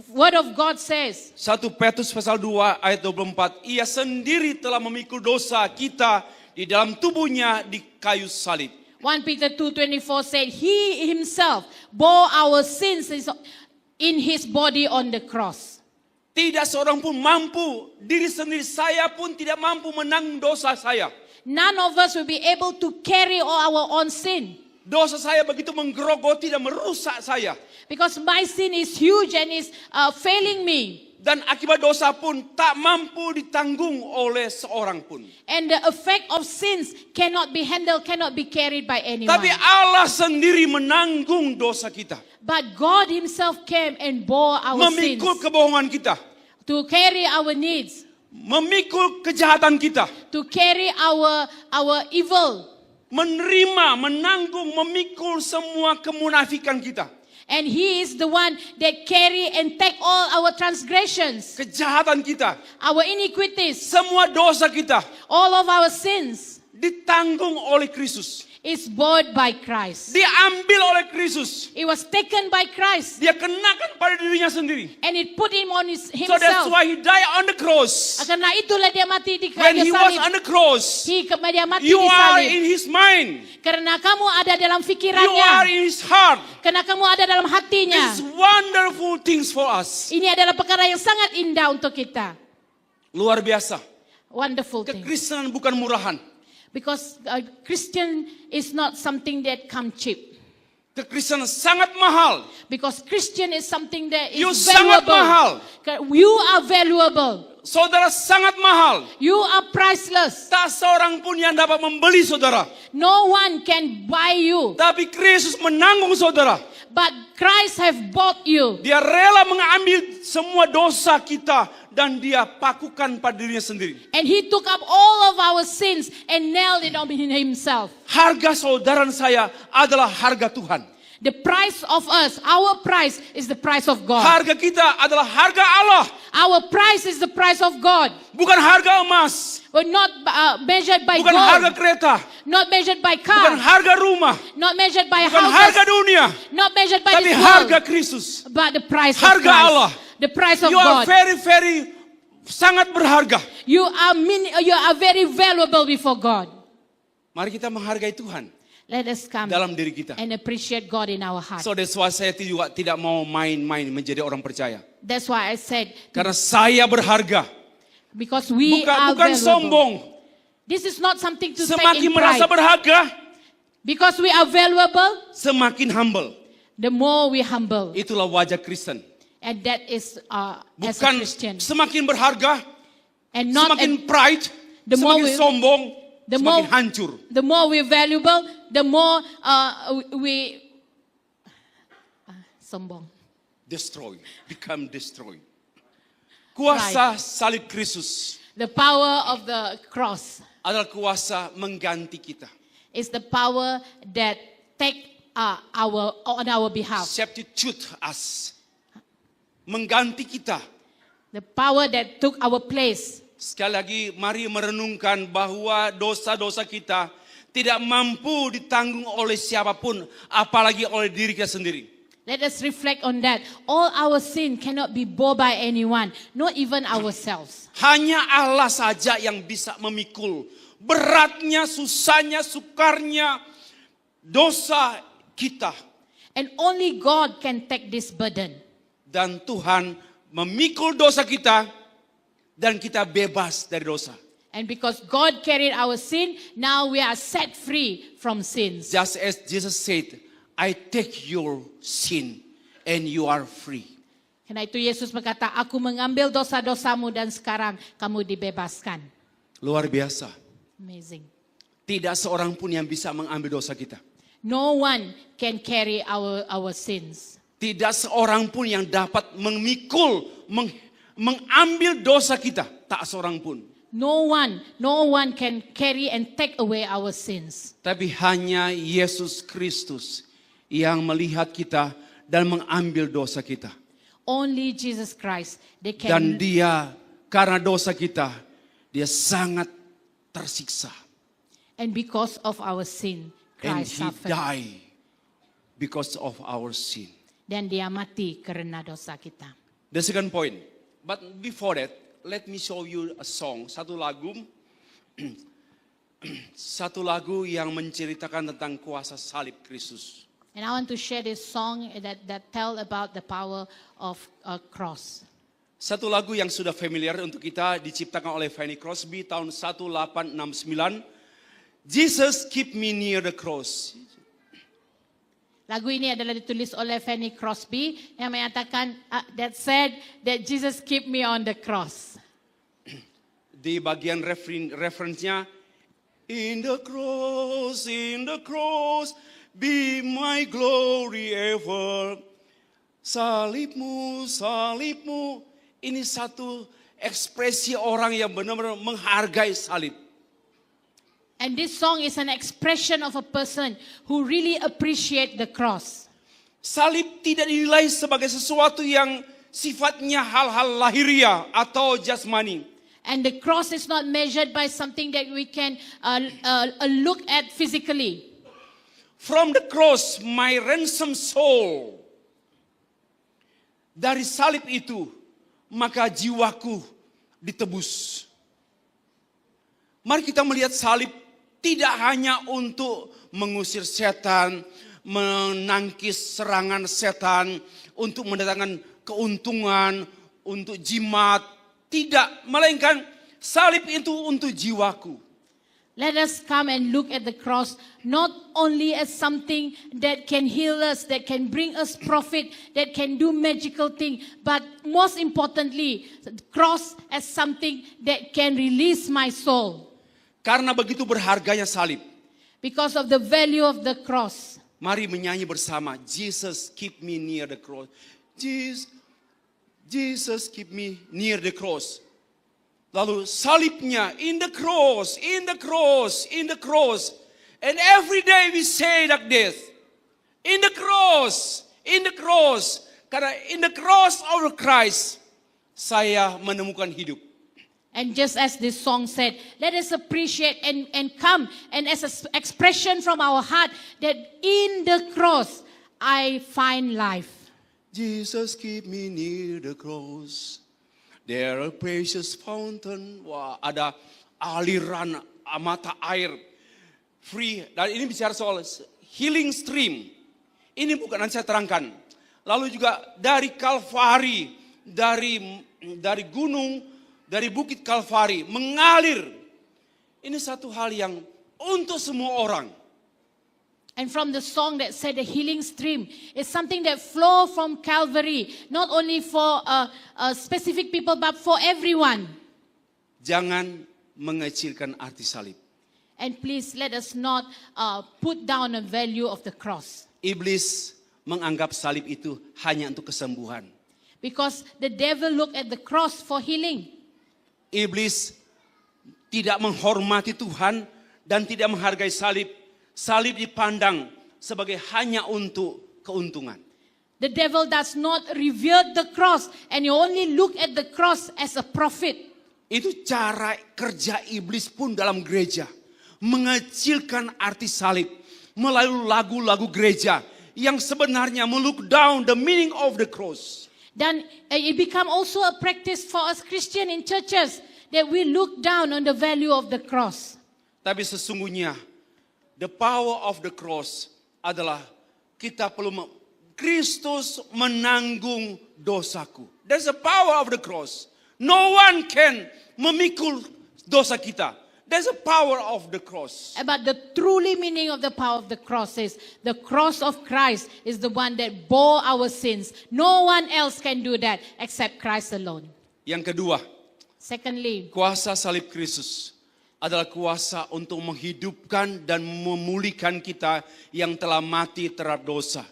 [SPEAKER 2] word of God says.
[SPEAKER 1] 1 Petrus pasal 2 ayat 24. Ia sendiri telah memikul dosa kita di dalam tubuhnya di kayu salib.
[SPEAKER 2] 1 Peter 2:24 said, He himself bore our sins in his body on the cross.
[SPEAKER 1] Tidak seorang pun mampu, diri sendiri saya pun tidak mampu menanggung dosa saya.
[SPEAKER 2] None of us will be able to carry our own sin.
[SPEAKER 1] Dosa saya begitu menggerogoti dan merusak saya.
[SPEAKER 2] Because my sin is huge and is failing me.
[SPEAKER 1] Dan akibat dosa pun tak mampu ditanggung oleh seorang pun.
[SPEAKER 2] And the effect of sins cannot be handled, cannot be carried by anyone.
[SPEAKER 1] Tapi Allah sendiri menanggung dosa kita.
[SPEAKER 2] But God himself came and bore our
[SPEAKER 1] memikul
[SPEAKER 2] sins.
[SPEAKER 1] Kebohongan kita.
[SPEAKER 2] To carry our needs.
[SPEAKER 1] Memikul kejahatan kita.
[SPEAKER 2] To carry our evil.
[SPEAKER 1] Menerima, menanggung, memikul semua kemunafikan kita.
[SPEAKER 2] And he is the one that carry and take all our transgressions.
[SPEAKER 1] Kejahatan kita.
[SPEAKER 2] Our iniquities.
[SPEAKER 1] Semua dosa kita.
[SPEAKER 2] All of our sins.
[SPEAKER 1] Ditanggung oleh Kristus.
[SPEAKER 2] Is borne by Christ.
[SPEAKER 1] Diambil oleh Kristus.
[SPEAKER 2] It was taken by Christ.
[SPEAKER 1] Dia kenakan pada dirinya sendiri.
[SPEAKER 2] And it put him on himself.
[SPEAKER 1] So that's why he died on the cross.
[SPEAKER 2] Karena itulah dia mati di
[SPEAKER 1] When
[SPEAKER 2] kayu
[SPEAKER 1] he was
[SPEAKER 2] salib.
[SPEAKER 1] on the cross,
[SPEAKER 2] Dia mati
[SPEAKER 1] you
[SPEAKER 2] di
[SPEAKER 1] are
[SPEAKER 2] salib.
[SPEAKER 1] in his mind.
[SPEAKER 2] Karena kamu ada dalam
[SPEAKER 1] You are
[SPEAKER 2] pikirannya.
[SPEAKER 1] in his heart.
[SPEAKER 2] Karena kamu ada dalam hatinya.
[SPEAKER 1] It's wonderful things for us.
[SPEAKER 2] Ini adalah perkara yang sangat indah untuk kita.
[SPEAKER 1] Luar biasa.
[SPEAKER 2] Wonderful thing.
[SPEAKER 1] Kekristenan bukan murahan.
[SPEAKER 2] Because Christian is not something that come cheap.
[SPEAKER 1] Kekristenan sangat mahal.
[SPEAKER 2] Because Christian is something that is
[SPEAKER 1] You sangat mahal.
[SPEAKER 2] valuable. You are valuable.
[SPEAKER 1] Saudara sangat mahal.
[SPEAKER 2] You are priceless.
[SPEAKER 1] Tak seorang pun yang dapat membeli saudara.
[SPEAKER 2] No one can buy you.
[SPEAKER 1] Tapi Kristus menanggung saudara.
[SPEAKER 2] But Christ have bought you.
[SPEAKER 1] Dia rela mengambil semua dosa kita dan dia pakukan pada dirinya sendiri.
[SPEAKER 2] And he took up all of our sins and nailed it on himself.
[SPEAKER 1] Harga saudara dan saya adalah harga Tuhan.
[SPEAKER 2] The price of us, our price is the price of God.
[SPEAKER 1] Harga kita adalah harga Allah.
[SPEAKER 2] Our price is the price of God.
[SPEAKER 1] Bukan harga emas.
[SPEAKER 2] We're not measured by
[SPEAKER 1] Bukan harga
[SPEAKER 2] gold.
[SPEAKER 1] kereta.
[SPEAKER 2] Not measured by
[SPEAKER 1] Bukan
[SPEAKER 2] car.
[SPEAKER 1] harga rumah.
[SPEAKER 2] Not measured by
[SPEAKER 1] Bukan harga
[SPEAKER 2] houses.
[SPEAKER 1] dunia.
[SPEAKER 2] Not measured by
[SPEAKER 1] Tapi
[SPEAKER 2] this
[SPEAKER 1] harga
[SPEAKER 2] world.
[SPEAKER 1] Kristus.
[SPEAKER 2] But the price of
[SPEAKER 1] Harga
[SPEAKER 2] Christ.
[SPEAKER 1] Allah.
[SPEAKER 2] The price of
[SPEAKER 1] You are
[SPEAKER 2] God.
[SPEAKER 1] very sangat berharga.
[SPEAKER 2] You are very valuable before God.
[SPEAKER 1] Mari kita menghargai Tuhan
[SPEAKER 2] Let us come
[SPEAKER 1] dalam diri kita.
[SPEAKER 2] and appreciate God in our heart.
[SPEAKER 1] So that's why saya juga tidak mau main-main menjadi orang percaya.
[SPEAKER 2] That's why I said,
[SPEAKER 1] Karena saya berharga.
[SPEAKER 2] because we
[SPEAKER 1] Bukan,
[SPEAKER 2] are
[SPEAKER 1] bukan
[SPEAKER 2] valuable.
[SPEAKER 1] sombong.
[SPEAKER 2] This is not something to take
[SPEAKER 1] Semakin
[SPEAKER 2] in
[SPEAKER 1] merasa
[SPEAKER 2] pride.
[SPEAKER 1] berharga,
[SPEAKER 2] Because we are valuable,
[SPEAKER 1] semakin humble.
[SPEAKER 2] the more we humble.
[SPEAKER 1] Itulah wajah Kristen.
[SPEAKER 2] And that is as a
[SPEAKER 1] Bukan
[SPEAKER 2] Christian.
[SPEAKER 1] semakin berharga,
[SPEAKER 2] And not
[SPEAKER 1] semakin pride,
[SPEAKER 2] the more
[SPEAKER 1] semakin
[SPEAKER 2] we-
[SPEAKER 1] sombong,
[SPEAKER 2] the
[SPEAKER 1] semakin
[SPEAKER 2] more-
[SPEAKER 1] hancur.
[SPEAKER 2] the more we're valuable, the more we sombong.
[SPEAKER 1] Destroy, become destroy. Kuasa salib Kristus
[SPEAKER 2] The power of the cross
[SPEAKER 1] adalah kuasa mengganti kita.
[SPEAKER 2] is the power that take on our behalf.
[SPEAKER 1] Substitute us. Mengganti kita.
[SPEAKER 2] The power that took our place.
[SPEAKER 1] Sekali lagi, mari merenungkan bahwa dosa-dosa kita tidak mampu ditanggung oleh siapapun, apalagi oleh diri kita sendiri.
[SPEAKER 2] Let us reflect on that. All our sin cannot be bore by anyone, not even ourselves.
[SPEAKER 1] Hanya Allah saja yang bisa memikul beratnya, susahnya, sukarnya dosa kita.
[SPEAKER 2] And only God can take this burden.
[SPEAKER 1] Dan Tuhan memikul dosa kita dan kita bebas dari dosa.
[SPEAKER 2] And because God carried our sin, now we are set free from sins.
[SPEAKER 1] Just as Jesus said, I take your sin and you are free.
[SPEAKER 2] Karena itu Yesus berkata, aku mengambil dosa-dosamu dan sekarang kamu dibebaskan.
[SPEAKER 1] Luar biasa.
[SPEAKER 2] Amazing.
[SPEAKER 1] Tidak seorang pun yang bisa mengambil dosa kita.
[SPEAKER 2] No one can carry our sins.
[SPEAKER 1] Tidak seorang pun yang dapat memikul, mengambil dosa kita. Tak seorang pun.
[SPEAKER 2] No one can carry and take away our sins.
[SPEAKER 1] Tapi hanya Yesus Kristus yang melihat kita dan mengambil dosa kita.
[SPEAKER 2] Only Jesus Christ. They
[SPEAKER 1] Dan
[SPEAKER 2] can.
[SPEAKER 1] dia karena dosa kita, dia sangat tersiksa.
[SPEAKER 2] And because of our sin,
[SPEAKER 1] And
[SPEAKER 2] Christ
[SPEAKER 1] he
[SPEAKER 2] suffered.
[SPEAKER 1] died because of our sin.
[SPEAKER 2] Dan dia mati karena dosa kita.
[SPEAKER 1] The second point. But before that, let me show you a song. Satu lagu. Satu lagu yang menceritakan tentang kuasa salib Kristus.
[SPEAKER 2] And I want to share this song that tell about the power of a cross.
[SPEAKER 1] Satu lagu yang sudah familiar untuk kita diciptakan oleh Fanny Crosby tahun 1869. Jesus keep me near the cross.
[SPEAKER 2] Lagu ini adalah ditulis oleh Fanny Crosby yang menyatakan that said that Jesus keep me on the cross.
[SPEAKER 1] Di bagian referensinya, in the cross, be my glory ever. Salibmu, salibmu. Ini satu ekspresi orang yang benar-benar menghargai salib.
[SPEAKER 2] And this song is an expression of a person who really appreciate the cross.
[SPEAKER 1] Salib tidak dinilai sebagai sesuatu yang sifatnya hal-hal lahiriah atau jasmani.
[SPEAKER 2] And the cross is not measured by something that we can look at physically.
[SPEAKER 1] From the cross, my ransomed soul. Dari salib itu, maka jiwaku ditebus. Mari kita melihat salib tidak hanya untuk mengusir setan, menangkis serangan setan, untuk mendatangkan keuntungan, untuk jimat. Tidak, melainkan salib itu untuk jiwaku.
[SPEAKER 2] Let us come and look at the cross not only as something that can heal us, that can bring us profit, that can do magical thing, but most importantly, the cross as something that can release my soul.
[SPEAKER 1] Karena begitu berharganya salib.
[SPEAKER 2] Because of the value of the cross.
[SPEAKER 1] Mari menyanyi bersama. Jesus keep me near the cross. Jesus keep me near the cross. Lalu salibnya, in the cross, in the cross, in the cross. And every day we say like this. In the cross, in the cross. Karena in the cross of Christ, saya menemukan hidup.
[SPEAKER 2] And just as this song said, let us appreciate and come and as an expression from our heart that in the cross, I find life.
[SPEAKER 1] Jesus keep me near the cross. There are precious fountain. Wah, ada aliran mata air free. Dan ini bicara soal healing stream. Ini bukan, nanti saya terangkan. Lalu juga dari Kalvari, dari gunung, dari bukit Kalvari mengalir. Ini satu hal yang untuk semua orang.
[SPEAKER 2] And from the song that said the healing stream is something that flow from Calvary, not only for specific people but for everyone.
[SPEAKER 1] Jangan mengecilkan arti salib.
[SPEAKER 2] And please let us not put down the value of the cross.
[SPEAKER 1] Iblis menganggap salib itu hanya untuk kesembuhan.
[SPEAKER 2] Because the devil looked at the cross for healing.
[SPEAKER 1] Iblis tidak menghormati Tuhan dan tidak menghargai salib. Salib dipandang sebagai hanya untuk keuntungan.
[SPEAKER 2] The devil does not revere the cross and you only look at the cross as a profit.
[SPEAKER 1] Itu cara kerja iblis pun dalam gereja. Mengecilkan arti salib melalui lagu-lagu gereja yang sebenarnya melook down the meaning of the cross.
[SPEAKER 2] Then it become also a practice for us Christian in churches that we look down on the value of the cross.
[SPEAKER 1] Tapi sesungguhnya the power of the cross adalah kita perlu Kristus menanggung dosaku. There's a power of the cross. No one can memikul dosa kita. There's a power of the cross.
[SPEAKER 2] But the truly meaning of the power of the cross is the cross of Christ is the one that bore our sins. No one else can do that except Christ alone.
[SPEAKER 1] Yang kedua,
[SPEAKER 2] secondly,
[SPEAKER 1] kuasa salib Kristus adalah kuasa untuk menghidupkan dan memulihkan kita yang telah mati terhadap dosa.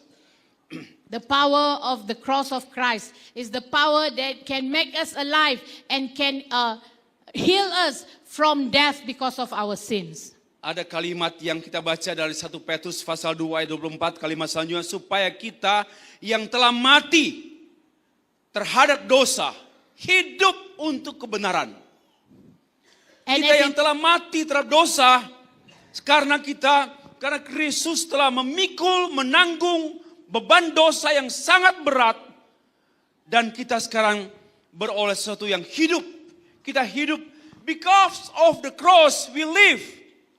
[SPEAKER 2] The power of the cross of Christ is the power that can make us alive and can heal us from death because of our sins.
[SPEAKER 1] Ada kalimat yang kita baca dari 1 Petrus pasal 2 ayat 24, kalimat selanjutnya, supaya kita yang telah mati terhadap dosa hidup untuk kebenaran. Kita yang telah mati terhadap dosa karena Kristus telah memikul, menanggung beban dosa yang sangat berat dan kita sekarang beroleh sesuatu yang hidup. Kita hidup because of the cross we live.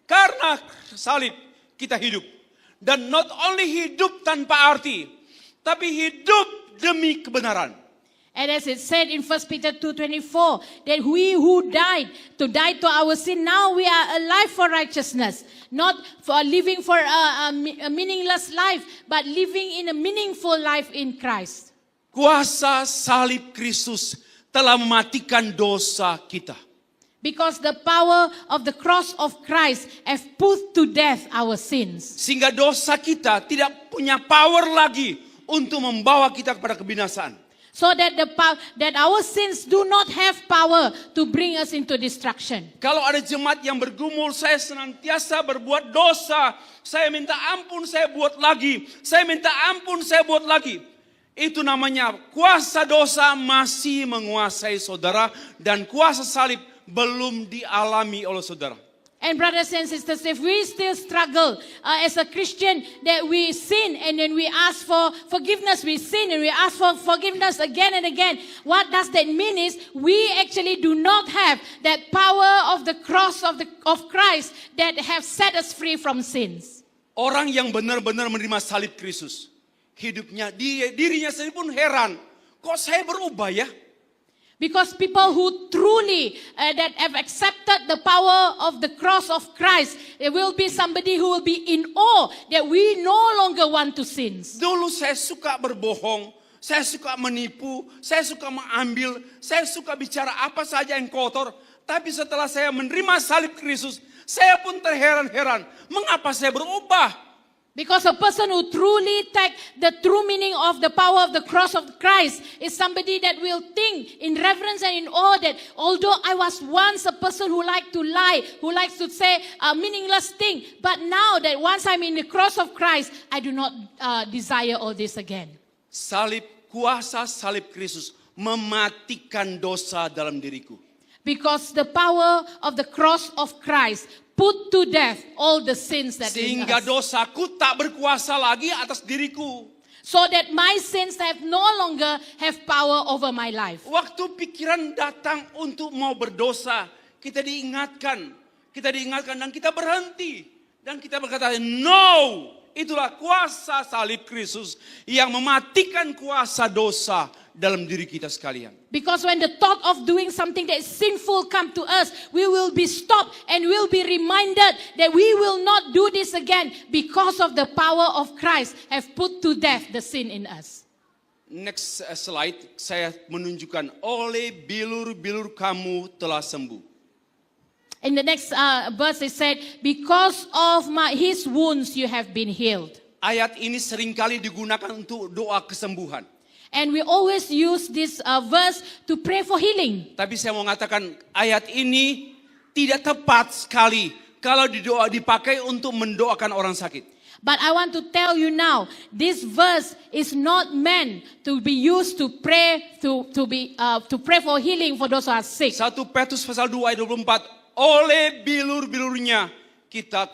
[SPEAKER 1] Karena salib kita hidup. Dan not only hidup tanpa arti, tapi hidup demi kebenaran.
[SPEAKER 2] And as it said in 1 Peter 2:24, that we who died to our sin, now we are alive for righteousness. Not for living for a meaningless life, but living in a meaningful life in Christ.
[SPEAKER 1] Kuasa salib Kristus telah mematikan dosa kita.
[SPEAKER 2] Because the power of the cross of Christ have put to death our sins.
[SPEAKER 1] Sehingga dosa kita tidak punya power lagi untuk membawa kita kepada kebinasaan.
[SPEAKER 2] So that that our sins do not have power to bring us into destruction.
[SPEAKER 1] Kalau ada jemaat yang bergumul, saya senantiasa berbuat dosa, saya minta ampun, saya buat lagi, saya minta ampun, saya buat lagi. Itu namanya kuasa dosa masih menguasai saudara dan kuasa salib belum dialami oleh saudara.
[SPEAKER 2] And brothers and sisters, if we still struggle as a Christian that we sin and then we ask for forgiveness, we sin and we ask for forgiveness again and again. What does that mean is we actually do not have that power of the cross of Christ that have set us free from sins.
[SPEAKER 1] Orang yang benar-benar menerima salib Kristus, hidupnya dirinya sendiri pun heran, kok saya berubah ya?
[SPEAKER 2] Because people who truly that have accepted the power of the cross of Christ, there will be somebody who will be in awe that we no longer want to sin.
[SPEAKER 1] Dulu saya suka berbohong, saya suka menipu, saya suka mengambil, saya suka bicara apa saja yang kotor. Tapi setelah saya menerima salib Kristus, saya pun terheran-heran, mengapa saya berubah?
[SPEAKER 2] Because a person who truly take the true meaning of the power of the cross of Christ is somebody that will think in reverence and in awe that although I was once a person who liked to lie, who likes to say a meaningless thing, but now that once I'm in the cross of Christ, I do not desire all this again.
[SPEAKER 1] Kuasa salib Kristus mematikan dosa dalam diriku.
[SPEAKER 2] Because the power of the cross of Christ put to death all the sins that in
[SPEAKER 1] Sehingga
[SPEAKER 2] us.
[SPEAKER 1] dosaku tak berkuasa lagi atas diriku.
[SPEAKER 2] So that my sins have no longer have power over my life.
[SPEAKER 1] Waktu pikiran datang untuk mau berdosa, kita diingatkan dan kita berhenti. Dan kita berkata, no, itulah kuasa salib Kristus yang mematikan kuasa dosa dalam diri kita sekalian.
[SPEAKER 2] Because when the thought of doing something that is sinful come to us, we will be stopped and will be reminded that we will not do this again because of the power of Christ have put to death the sin in us.
[SPEAKER 1] Next slide, saya menunjukkan oleh bilur-bilur kamu telah sembuh.
[SPEAKER 2] In the next verse it said, because of his wounds you have been healed.
[SPEAKER 1] Ayat ini seringkali digunakan untuk doa kesembuhan.
[SPEAKER 2] And we always use this verse to pray for healing.
[SPEAKER 1] Tapi saya mau mengatakan ayat ini tidak tepat sekali kalau dipakai untuk mendoakan orang sakit.
[SPEAKER 2] But I want to tell you now, this verse is not meant to be used to pray to pray for healing for those who are sick.
[SPEAKER 1] 1 Petrus pasal 2 ayat 24, oleh bilur-bilurnya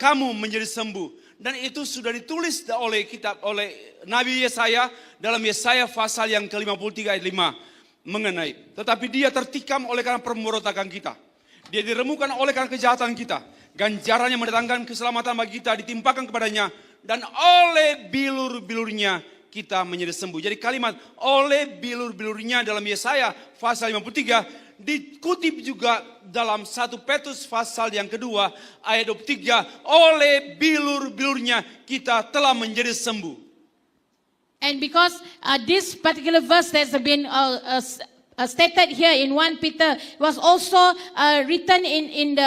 [SPEAKER 1] kamu menjadi sembuh. Dan itu sudah ditulis oleh Nabi Yesaya dalam Yesaya pasal yang ke-53 ayat 5 mengenai. Tetapi dia tertikam oleh karena pemberontakan kita. Dia diremukan oleh karena kejahatan kita. Ganjarannya mendatangkan keselamatan bagi kita ditimpakan kepadanya. Dan oleh bilur-bilurnya kita menjadi sembuh. Jadi kalimat oleh bilur-bilurnya dalam Yesaya pasal 53 dikutip juga dalam 1 Petrus pasal yang kedua ayat 23, oleh bilur-bilurnya kita telah menjadi sembuh.
[SPEAKER 2] And because this particular verse that's been stated here in 1 Peter was also written in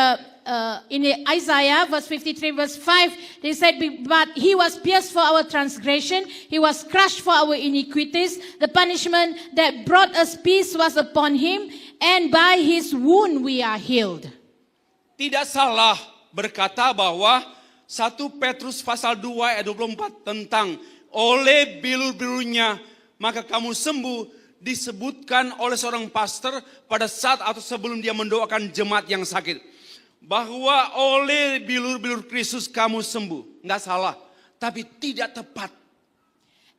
[SPEAKER 2] Isaiah verse 53 verse 5, they said, but he was pierced for our transgression, he was crushed for our iniquities, the punishment that brought us peace was upon him, and by his wound we are healed.
[SPEAKER 1] Tidak salah berkata bahwa 1 Petrus pasal 2 ayat 24 tentang oleh bilur-bilurnya maka kamu sembuh disebutkan oleh seorang pastor pada saat atau sebelum dia mendoakan jemaat yang sakit. Bahwa oleh bilur-bilur Kristus kamu sembuh. Nggak salah, tapi tidak tepat.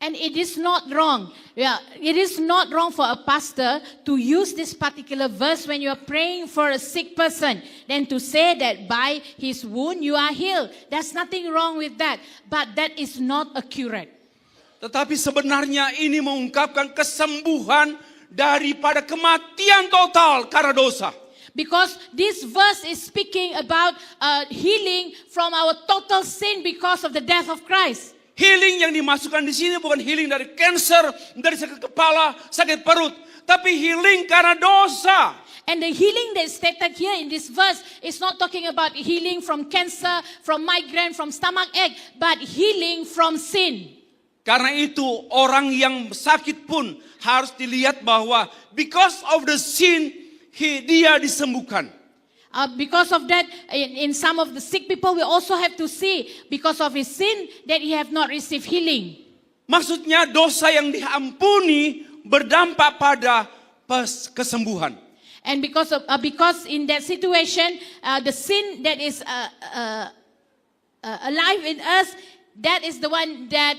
[SPEAKER 2] And it is not wrong. Yeah, it is not wrong for a pastor to use this particular verse when you are praying for a sick person. Then to say that by his wound you are healed. There's nothing wrong with that. But that is not accurate.
[SPEAKER 1] Tetapi sebenarnya ini mengungkapkan kesembuhan daripada kematian total karena dosa.
[SPEAKER 2] Because this verse is speaking about healing from our total sin because of the death of Christ.
[SPEAKER 1] Healing yang dimasukkan di sini bukan healing dari cancer, dari sakit kepala, sakit perut, tapi healing karena dosa.
[SPEAKER 2] And the healing that is stated here in this verse is not talking about healing from cancer, from migraine, from stomach ache, but healing from sin.
[SPEAKER 1] Karena itu orang yang sakit pun harus dilihat bahwa because of the sin, dia disembuhkan.
[SPEAKER 2] Because of that, in some of the sick people, we also have to see because of his sin that he have not received healing.
[SPEAKER 1] Maksudnya dosa yang diampuni berdampak pada kesembuhan.
[SPEAKER 2] And because in that situation, the sin that is alive in us, that is the one that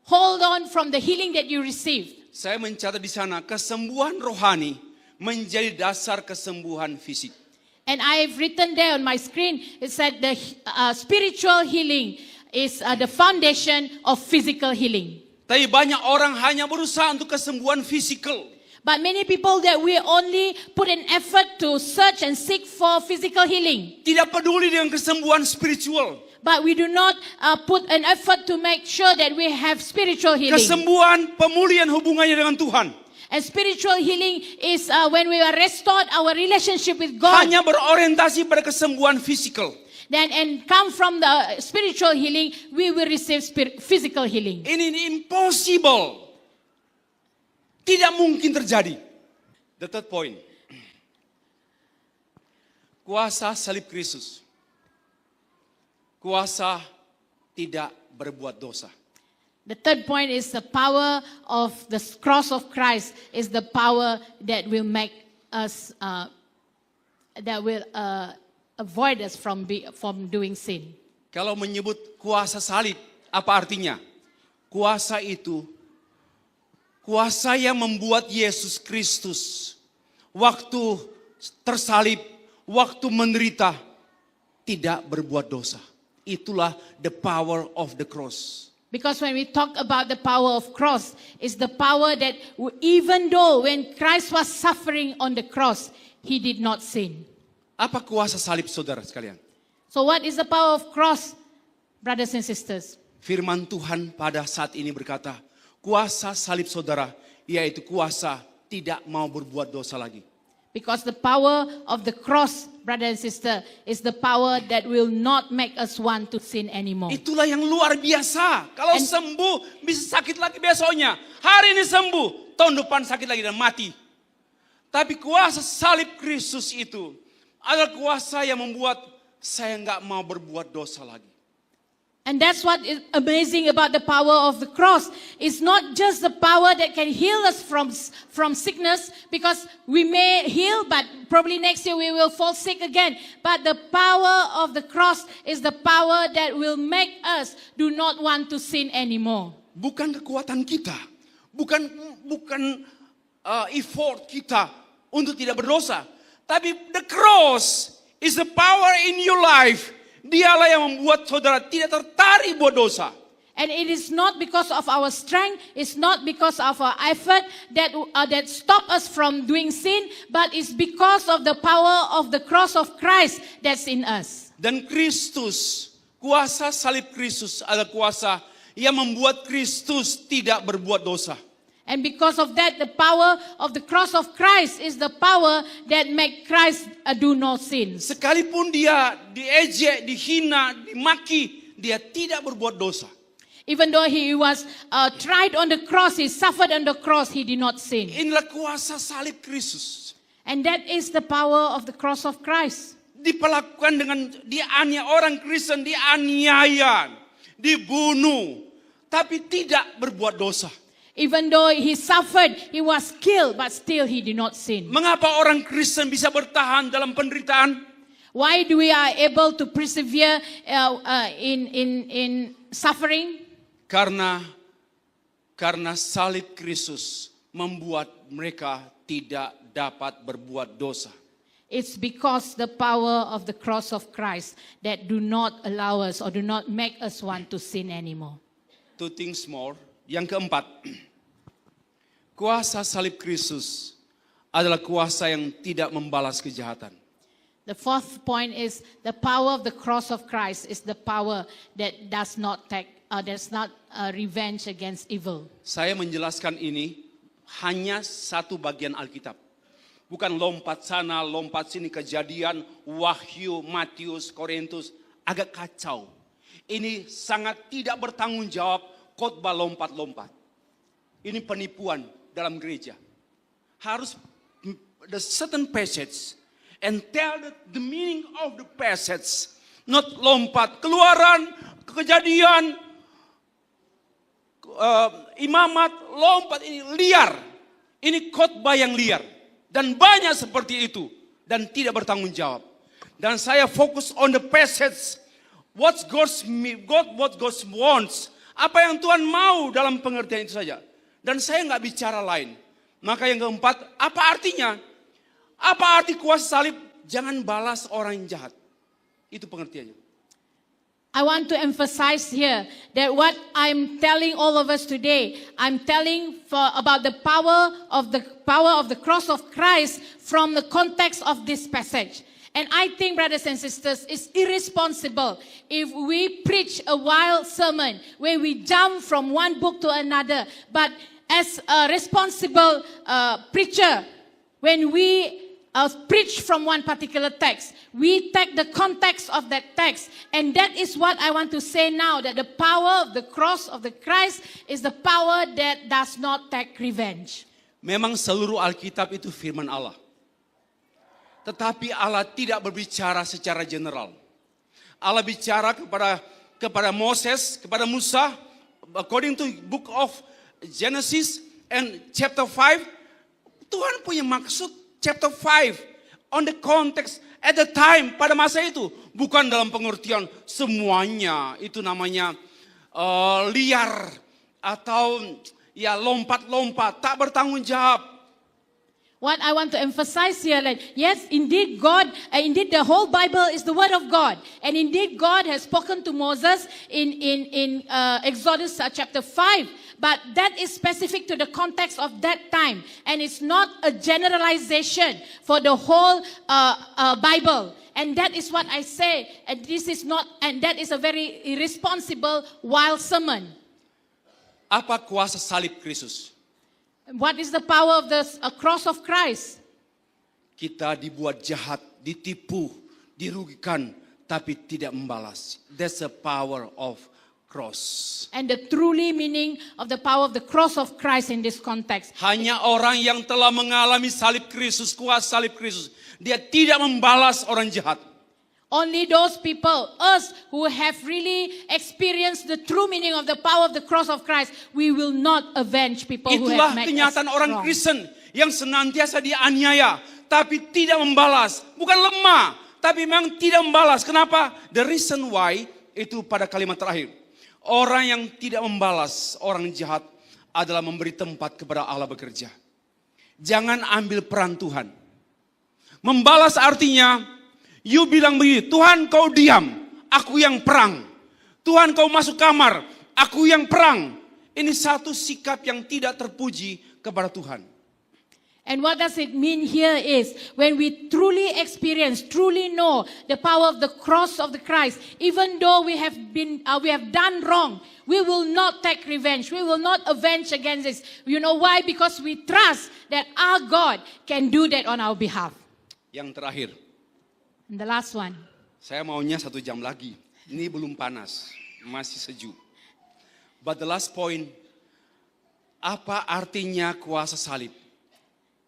[SPEAKER 2] hold on from the healing that you received.
[SPEAKER 1] Saya mencatat di sana kesembuhan rohani menjadi dasar kesembuhan fisik.
[SPEAKER 2] And I've written there on my screen, it said the spiritual healing is the foundation of physical healing.
[SPEAKER 1] Tapi banyak orang hanya berusaha untuk kesembuhan fisikal.
[SPEAKER 2] But many people that we only put an effort to search and seek for physical healing.
[SPEAKER 1] Tidak peduli dengan kesembuhan spiritual.
[SPEAKER 2] But we do not put an effort to make sure that we have spiritual healing.
[SPEAKER 1] Kesembuhan, pemulihan hubungannya dengan Tuhan.
[SPEAKER 2] And spiritual healing is when we are restored our relationship with God.
[SPEAKER 1] Hanya berorientasi pada kesembuhan fisikal.
[SPEAKER 2] Then and come from the spiritual healing, we will receive physical healing.
[SPEAKER 1] Ini impossible. Tidak mungkin terjadi. The third point. Kuasa salib Kristus. Kuasa tidak berbuat dosa.
[SPEAKER 2] The third point is the power of the cross of Christ is the power that will make us, avoid us from doing sin.
[SPEAKER 1] Kalau menyebut kuasa salib, apa artinya? Kuasa itu, kuasa yang membuat Yesus Kristus waktu tersalib, waktu menderita, tidak berbuat dosa. Itulah the power of the cross.
[SPEAKER 2] Because when we talk about the power of cross, it's the power that even though when Christ was suffering on the cross, he did not sin.
[SPEAKER 1] Apa kuasa salib saudara sekalian?
[SPEAKER 2] So what is the power of cross, brothers and sisters?
[SPEAKER 1] Firman Tuhan pada saat ini berkata, kuasa salib saudara, yaitu kuasa tidak mau berbuat dosa lagi.
[SPEAKER 2] Because the power of the cross, brother and sister, is the power that will not make us want to sin anymore.
[SPEAKER 1] Itulah yang luar biasa. Kalau sembuh, bisa sakit lagi besoknya. Hari ini sembuh, tahun depan sakit lagi dan mati. Tapi kuasa salib Kristus itu adalah kuasa yang membuat saya nggak mau berbuat dosa lagi.
[SPEAKER 2] And that's what is amazing about the power of the cross. It's not just the power that can heal us from sickness, because we may heal, but probably next year we will fall sick again. But the power of the cross is the power that will make us do not want to sin anymore.
[SPEAKER 1] Bukan kekuatan kita, bukan effort kita untuk tidak berdosa, tapi the cross is the power in your life. Dialah yang membuat saudara tidak tertarik buat dosa.
[SPEAKER 2] And it is not because of our strength, it's not because of our effort that stop us from doing sin, but it's because of the power of the cross of Christ that's in us.
[SPEAKER 1] Dan Kristus, kuasa salib Kristus adalah kuasa yang membuat Kristus tidak berbuat dosa.
[SPEAKER 2] And because of that, the power of the cross of Christ is the power that make Christ do no sins.
[SPEAKER 1] Sekalipun dia diejek, dihina, dimaki, dia tidak berbuat dosa.
[SPEAKER 2] Even though he was tried on the cross, he suffered on the cross, he did not sin.
[SPEAKER 1] Inilah kuasa salib Kristus.
[SPEAKER 2] And that is the power of the cross of Christ.
[SPEAKER 1] Diperlakukan dengan dianiaya orang Kristen, dianiaya, dibunuh, tapi tidak berbuat dosa.
[SPEAKER 2] Even though he suffered, he was killed, but still he did not sin.
[SPEAKER 1] Mengapa orang Kristen bisa bertahan dalam penderitaan?
[SPEAKER 2] Why do we are able to persevere in suffering?
[SPEAKER 1] Karena salib Kristus membuat mereka tidak dapat berbuat dosa.
[SPEAKER 2] It's because the power of the cross of Christ that do not allow us or do not make us want to sin anymore.
[SPEAKER 1] Two things more. Yang keempat, kuasa salib Kristus adalah kuasa yang tidak membalas kejahatan.
[SPEAKER 2] The fourth point is the power of the cross of Christ is the power that does not revenge against evil. Saya
[SPEAKER 1] menjelaskan ini hanya satu bagian Alkitab. Bukan lompat sana, lompat sini, Kejadian, Wahyu, Matius, Korintus, agak kacau. Ini sangat tidak bertanggung jawab, khotbah lompat-lompat. Ini penipuan dalam gereja. Harus the certain passage and tell the meaning of the passage, not lompat. Keluaran, Kejadian, Imamat, lompat, ini liar. Ini khotbah yang liar. Dan banyak seperti itu. Dan tidak bertanggung jawab. Dan saya fokus on the passage. What God wants. Apa yang Tuhan mau dalam pengertian itu saja. Dan saya nggak bicara lain. Maka yang keempat, apa artinya? Apa arti kuasa salib? Jangan balas orang yang jahat. Itu pengertiannya.
[SPEAKER 2] I want to emphasize here that what I'm telling all of us today, I'm telling about the power of the cross of Christ from the context of this passage. And I think, brothers and sisters, it's irresponsible if we preach a wild sermon where we jump from one book to another. But as a responsible preacher, when we preach from one particular text, we take the context of that text. And that is what I want to say now, that the power of the cross of the Christ is the power that does not take revenge.
[SPEAKER 1] Memang seluruh Alkitab itu firman Allah. Tetapi Allah tidak berbicara secara general. Allah bicara kepada Moses, kepada Musa, according to book of Genesis and chapter 5, Tuhan punya maksud chapter 5 on the context at the time, pada masa itu, bukan dalam pengertian semuanya itu namanya liar atau ya lompat-lompat, tak bertanggung jawab.
[SPEAKER 2] What I want to emphasize here, yes, indeed indeed the whole Bible is the word of God. And indeed God has spoken to Moses in Exodus chapter 5. But that is specific to the context of that time. And it's not a generalization for the whole Bible. And that is what I say. And that is a very irresponsible, wild sermon.
[SPEAKER 1] Apa kuasa salib Kristus?
[SPEAKER 2] What is the power of the cross of Christ?
[SPEAKER 1] Kita dibuat jahat, ditipu, dirugikan, tapi tidak membalas. That's the power of cross.
[SPEAKER 2] And the truly meaning of the power of the cross of Christ in this context.
[SPEAKER 1] Hanya orang yang telah mengalami salib Kristus, kuasa salib Kristus, dia tidak membalas orang jahat.
[SPEAKER 2] Only those people, us who have really experienced the true meaning of the power of the cross of Christ, we will not avenge people who have
[SPEAKER 1] Itulah
[SPEAKER 2] made us
[SPEAKER 1] kenyataan orang
[SPEAKER 2] wrong.
[SPEAKER 1] Kristen yang senantiasa dianiaya, tapi tidak membalas. Bukan lemah, tapi memang tidak membalas. Kenapa? The reason why itu pada kalimat terakhir. Orang yang tidak membalas orang jahat adalah memberi tempat kepada Allah bekerja. Jangan ambil peran Tuhan. Membalas artinya, you bilang begini, Tuhan kau diam, aku yang perang. Tuhan kau masuk kamar, aku yang perang. Ini satu sikap yang tidak terpuji kepada Tuhan.
[SPEAKER 2] And what does it mean here is, when we truly experience, truly know the power of the cross of the Christ, even though we have done wrong, we will not take revenge. We will not avenge against this. You know why? Because we trust that our God can do that on our behalf.
[SPEAKER 1] Yang terakhir,
[SPEAKER 2] And the last one.
[SPEAKER 1] saya maunya 1 jam lagi. Ini belum panas, masih sejuk. But the last point, apa artinya kuasa salib?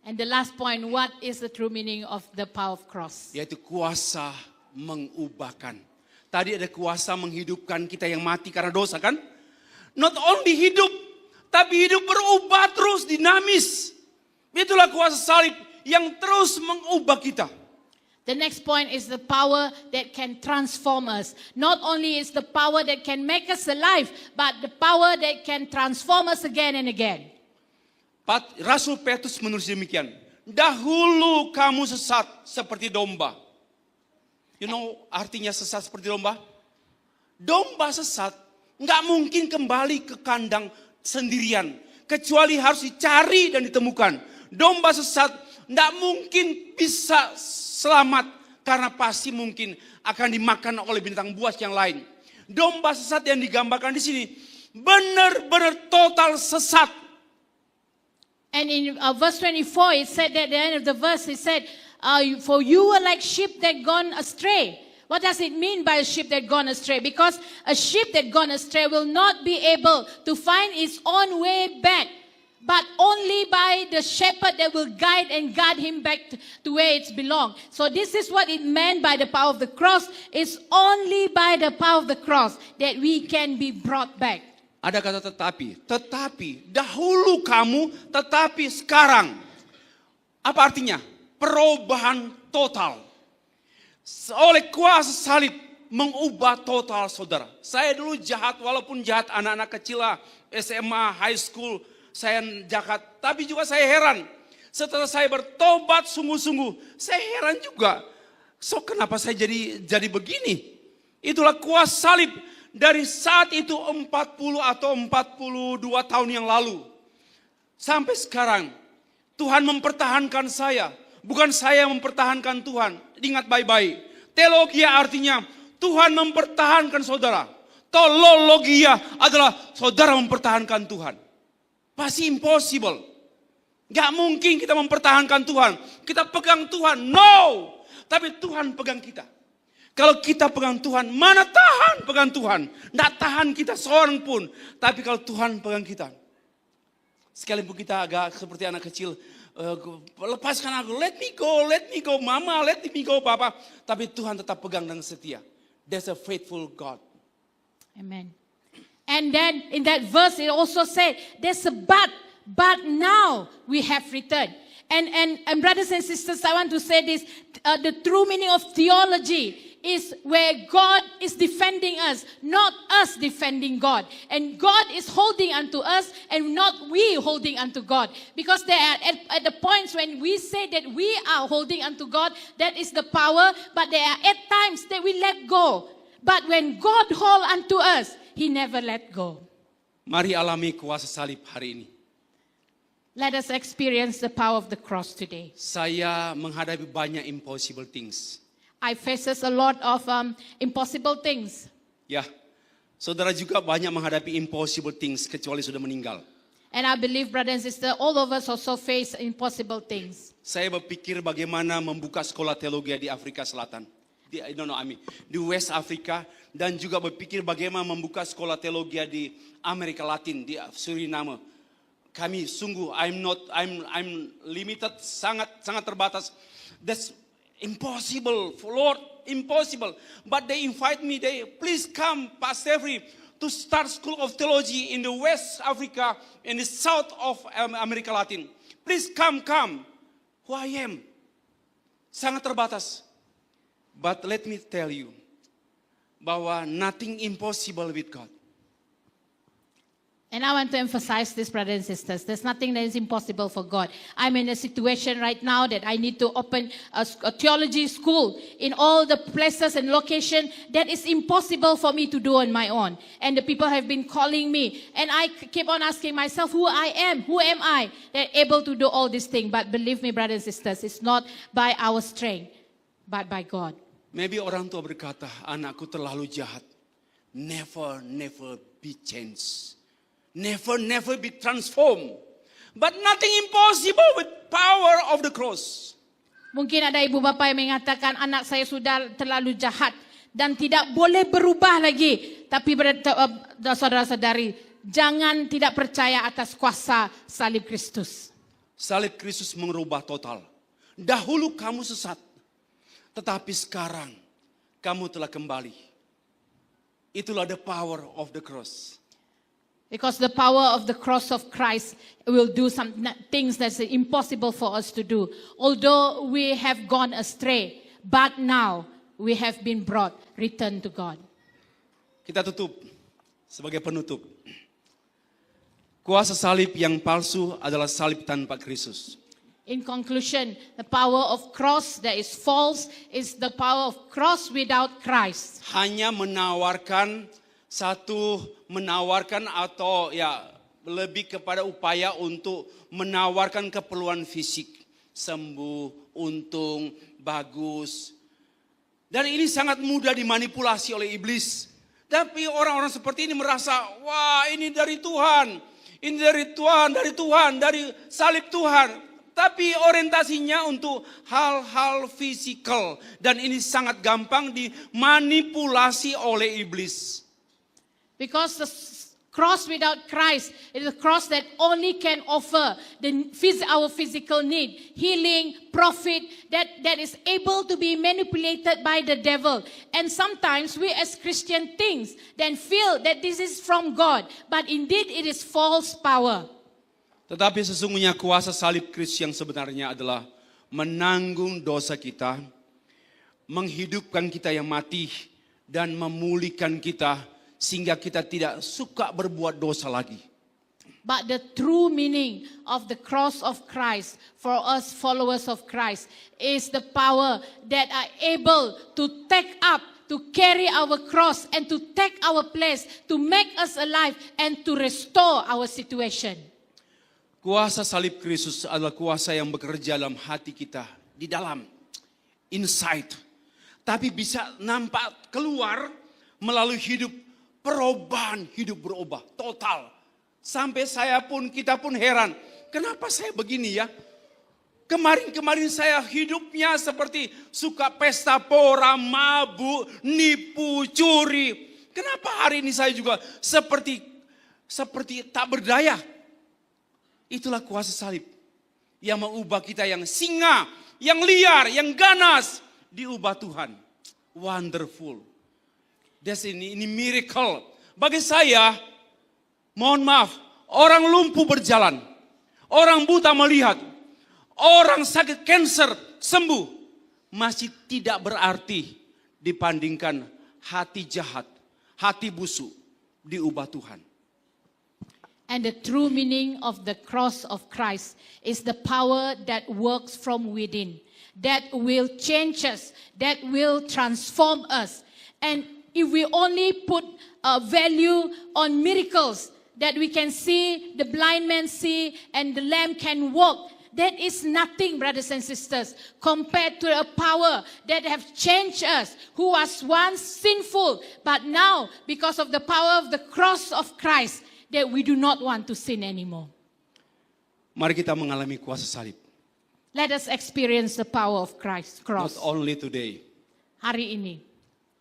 [SPEAKER 2] And the last point, what is the true meaning of the power of cross?
[SPEAKER 1] Yaitu kuasa mengubahkan. Tadi ada kuasa menghidupkan kita yang mati karena dosa kan? Not only hidup, tapi hidup berubah terus, dinamis. Itulah kuasa salib yang terus mengubah kita.
[SPEAKER 2] The next point is the power that can transform us. Not only is the power that can make us alive, but the power that can transform us again and again.
[SPEAKER 1] Rasul Petrus menulis demikian. Dahulu kamu sesat seperti domba. You know artinya sesat seperti domba? Domba sesat nggak mungkin kembali ke kandang sendirian. Kecuali harus dicari dan ditemukan. Domba sesat nggak mungkin bisa selamat karena pasti mungkin akan dimakan oleh binatang buas yang lain. Domba sesat yang digambarkan di sini benar-benar total sesat.
[SPEAKER 2] And in verse 24, it said at the end of the verse, it said, for you are like sheep that gone astray. What does it mean by a sheep that gone astray? Because a sheep that gone astray will not be able to find its own way back, but only by the shepherd that will guide and guide him back to where it belongs. So this is what it meant by the power of the cross. It's only by the power of the cross that we can be brought back.
[SPEAKER 1] Ada kata tetapi dahulu kamu, tetapi sekarang. Apa artinya? Perubahan total. Oleh kuasa salib mengubah total saudara. Saya dulu jahat, walaupun jahat anak-anak kecil lah, SMA, high school, saya jahat. Tapi juga saya heran. Setelah saya bertobat sungguh-sungguh, saya heran juga. So kenapa saya jadi begini? Itulah kuasa salib dari saat itu 40 atau 42 tahun yang lalu. Sampai sekarang Tuhan mempertahankan saya. Bukan saya yang mempertahankan Tuhan. Ingat baik-baik. Teologia artinya Tuhan mempertahankan saudara. Teologia adalah saudara mempertahankan Tuhan. Pasti impossible. Gak mungkin kita mempertahankan Tuhan. Kita pegang Tuhan. No. Tapi Tuhan pegang kita. Kalau kita pegang Tuhan, mana tahan pegang Tuhan. Tidak tahan kita seorang pun. Tapi kalau Tuhan pegang kita. Sekalipun kita agak seperti anak kecil. Lepaskan aku, let me go mama, let me go papa. Tapi Tuhan tetap pegang dan setia. There's a faithful God.
[SPEAKER 2] Amen. And then in that verse it also said, there's a but now we have returned. And brothers and sisters, I want to say this, the true meaning of theology is where God is defending us, not us defending God. And God is holding unto us and not we holding unto God. Because there are at the points when we say that we are holding unto God, that is the power, but there are at times that we let go. But when God hold unto us, He never let go.
[SPEAKER 1] Mari alami kuasa salib hari ini.
[SPEAKER 2] Let us experience the power of the cross today.
[SPEAKER 1] Saya menghadapi banyak impossible things.
[SPEAKER 2] I faces a lot of impossible things.
[SPEAKER 1] Ya, saudara juga banyak menghadapi impossible things kecuali sudah meninggal.
[SPEAKER 2] And I believe, brother and sister, all of us also face impossible things.
[SPEAKER 1] Saya berpikir bagaimana membuka sekolah teologi di Afrika Selatan. Di West Africa. Dan juga berpikir bagaimana membuka sekolah teologi di Amerika Latin, di Suriname. Kami sungguh, I'm limited, sangat terbatas. That's impossible, Lord, impossible. But they invite me, please come, Pastor Every, to start School of Theology in the West Africa, in the south of America Latin. Please come. Who I am. Sangat terbatas. But let me tell you, bahwa nothing impossible with God.
[SPEAKER 2] And I want to emphasize this, brothers and sisters. There's nothing that is impossible for God. I'm in a situation right now that I need to open a theology school in all the places and location that is impossible for me to do on my own. And the people have been calling me. And I keep on asking myself who I am. Who am I that able to do all these things? But believe me, brothers and sisters, it's not by our strength, but by God.
[SPEAKER 1] Maybe orang tua berkata, anakku terlalu jahat. Never be changed. Never be transformed. But nothing impossible with power of the cross.
[SPEAKER 2] Mungkin ada ibu bapa yang mengatakan anak saya sudah terlalu jahat dan tidak boleh berubah lagi. Tapi saudara-saudari, jangan tidak percaya atas kuasa salib Kristus.
[SPEAKER 1] Salib Kristus mengubah total. Dahulu kamu sesat, tetapi sekarang kamu telah kembali. Itulah the power of the cross.
[SPEAKER 2] Because the power of the cross of Christ will do some things that's impossible for us to do. Although we have gone astray, but now we have been brought, returned to God.
[SPEAKER 1] Kita tutup sebagai penutup. Kuasa salib yang palsu adalah salib tanpa Kristus.
[SPEAKER 2] In conclusion, the power of cross that is false is the power of cross without Christ.
[SPEAKER 1] Hanya menawarkan atau ya lebih kepada upaya untuk menawarkan keperluan fisik, sembuh, untung, bagus. Dan ini sangat mudah dimanipulasi oleh iblis. Tapi orang-orang seperti ini merasa, wah ini dari Tuhan, dari salib Tuhan. Tapi orientasinya untuk hal-hal fisikal. Dan ini sangat gampang dimanipulasi oleh iblis.
[SPEAKER 2] Because the cross without Christ is a cross that only can offer our physical need, healing, profit, that is able to be manipulated by the devil. And sometimes we as Christian things then feel that this is from God, but indeed it is false power.
[SPEAKER 1] Tetapi sesungguhnya kuasa salib Kristus yang sebenarnya adalah menanggung dosa kita, menghidupkan kita yang mati, dan memulihkan kita sehingga kita tidak suka berbuat dosa lagi.
[SPEAKER 2] But the true meaning of the cross of Christ for us followers of Christ is the power that are able to take up, to carry our cross and to take our place, to make us alive and to restore our situation.
[SPEAKER 1] Kuasa salib Kristus adalah kuasa yang bekerja dalam hati kita, di dalam, inside. Tapi bisa nampak keluar melalui hidup, perubahan hidup berubah, total. Sampai kita pun heran, kenapa saya begini ya? Kemarin saya hidupnya seperti suka pesta pora, mabuk, nipu, curi. Kenapa hari ini saya juga seperti tak berdaya? Itulah kuasa salib yang mengubah kita yang singa, yang liar, yang ganas, diubah Tuhan. Wonderful. Ini miracle. Bagi saya, mohon maaf, orang lumpuh berjalan, orang buta melihat, orang sakit kanker sembuh, masih tidak berarti dibandingkan hati jahat, hati busuk, diubah Tuhan.
[SPEAKER 2] And the true meaning of the cross of Christ is the power that works from within, that will change us, that will transform us. And if we only put a value on miracles, that we can see, the blind man see, and the lame can walk, that is nothing, brothers and sisters, compared to a power that have changed us, who was once sinful, but now, because of the power of the cross of Christ, that we do not want to sin anymore.
[SPEAKER 1] Mari kita mengalami kuasa salib.
[SPEAKER 2] Let us experience the power of Christ's cross.
[SPEAKER 1] Not only today.
[SPEAKER 2] Hari ini.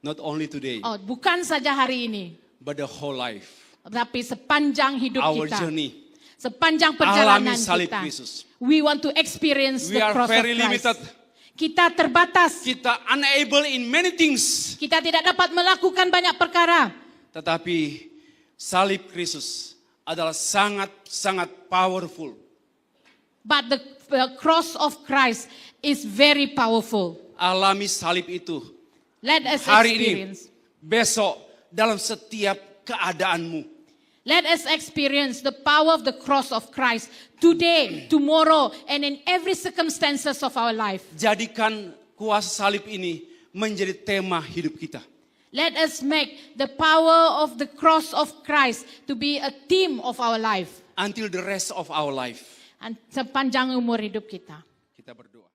[SPEAKER 1] Not only today.
[SPEAKER 2] Oh, bukan saja hari ini.
[SPEAKER 1] But the whole life.
[SPEAKER 2] Tapi sepanjang hidup
[SPEAKER 1] Our
[SPEAKER 2] kita.
[SPEAKER 1] journey.
[SPEAKER 2] Sepanjang perjalanan
[SPEAKER 1] Alami salib
[SPEAKER 2] kita.
[SPEAKER 1] Kristus.
[SPEAKER 2] We want to experience
[SPEAKER 1] We
[SPEAKER 2] the
[SPEAKER 1] are
[SPEAKER 2] cross
[SPEAKER 1] very
[SPEAKER 2] of Christ.
[SPEAKER 1] limited.
[SPEAKER 2] Kita terbatas.
[SPEAKER 1] Kita unable in many things.
[SPEAKER 2] Kita tidak dapat melakukan banyak perkara.
[SPEAKER 1] Tetapi salib Kristus adalah sangat powerful.
[SPEAKER 2] But the cross of Christ is very powerful.
[SPEAKER 1] Alami salib itu
[SPEAKER 2] Let us
[SPEAKER 1] hari
[SPEAKER 2] experience.
[SPEAKER 1] ini, besok, dalam setiap keadaanmu.
[SPEAKER 2] Let us experience the power of the cross of Christ today, tomorrow, and in every circumstances of our life.
[SPEAKER 1] Jadikan kuasa salib ini menjadi tema hidup kita.
[SPEAKER 2] Let us make the power of the cross of Christ to be a theme of our life.
[SPEAKER 1] Until the rest of our life.
[SPEAKER 2] Sepanjang umur hidup kita.
[SPEAKER 1] Kita berdoa.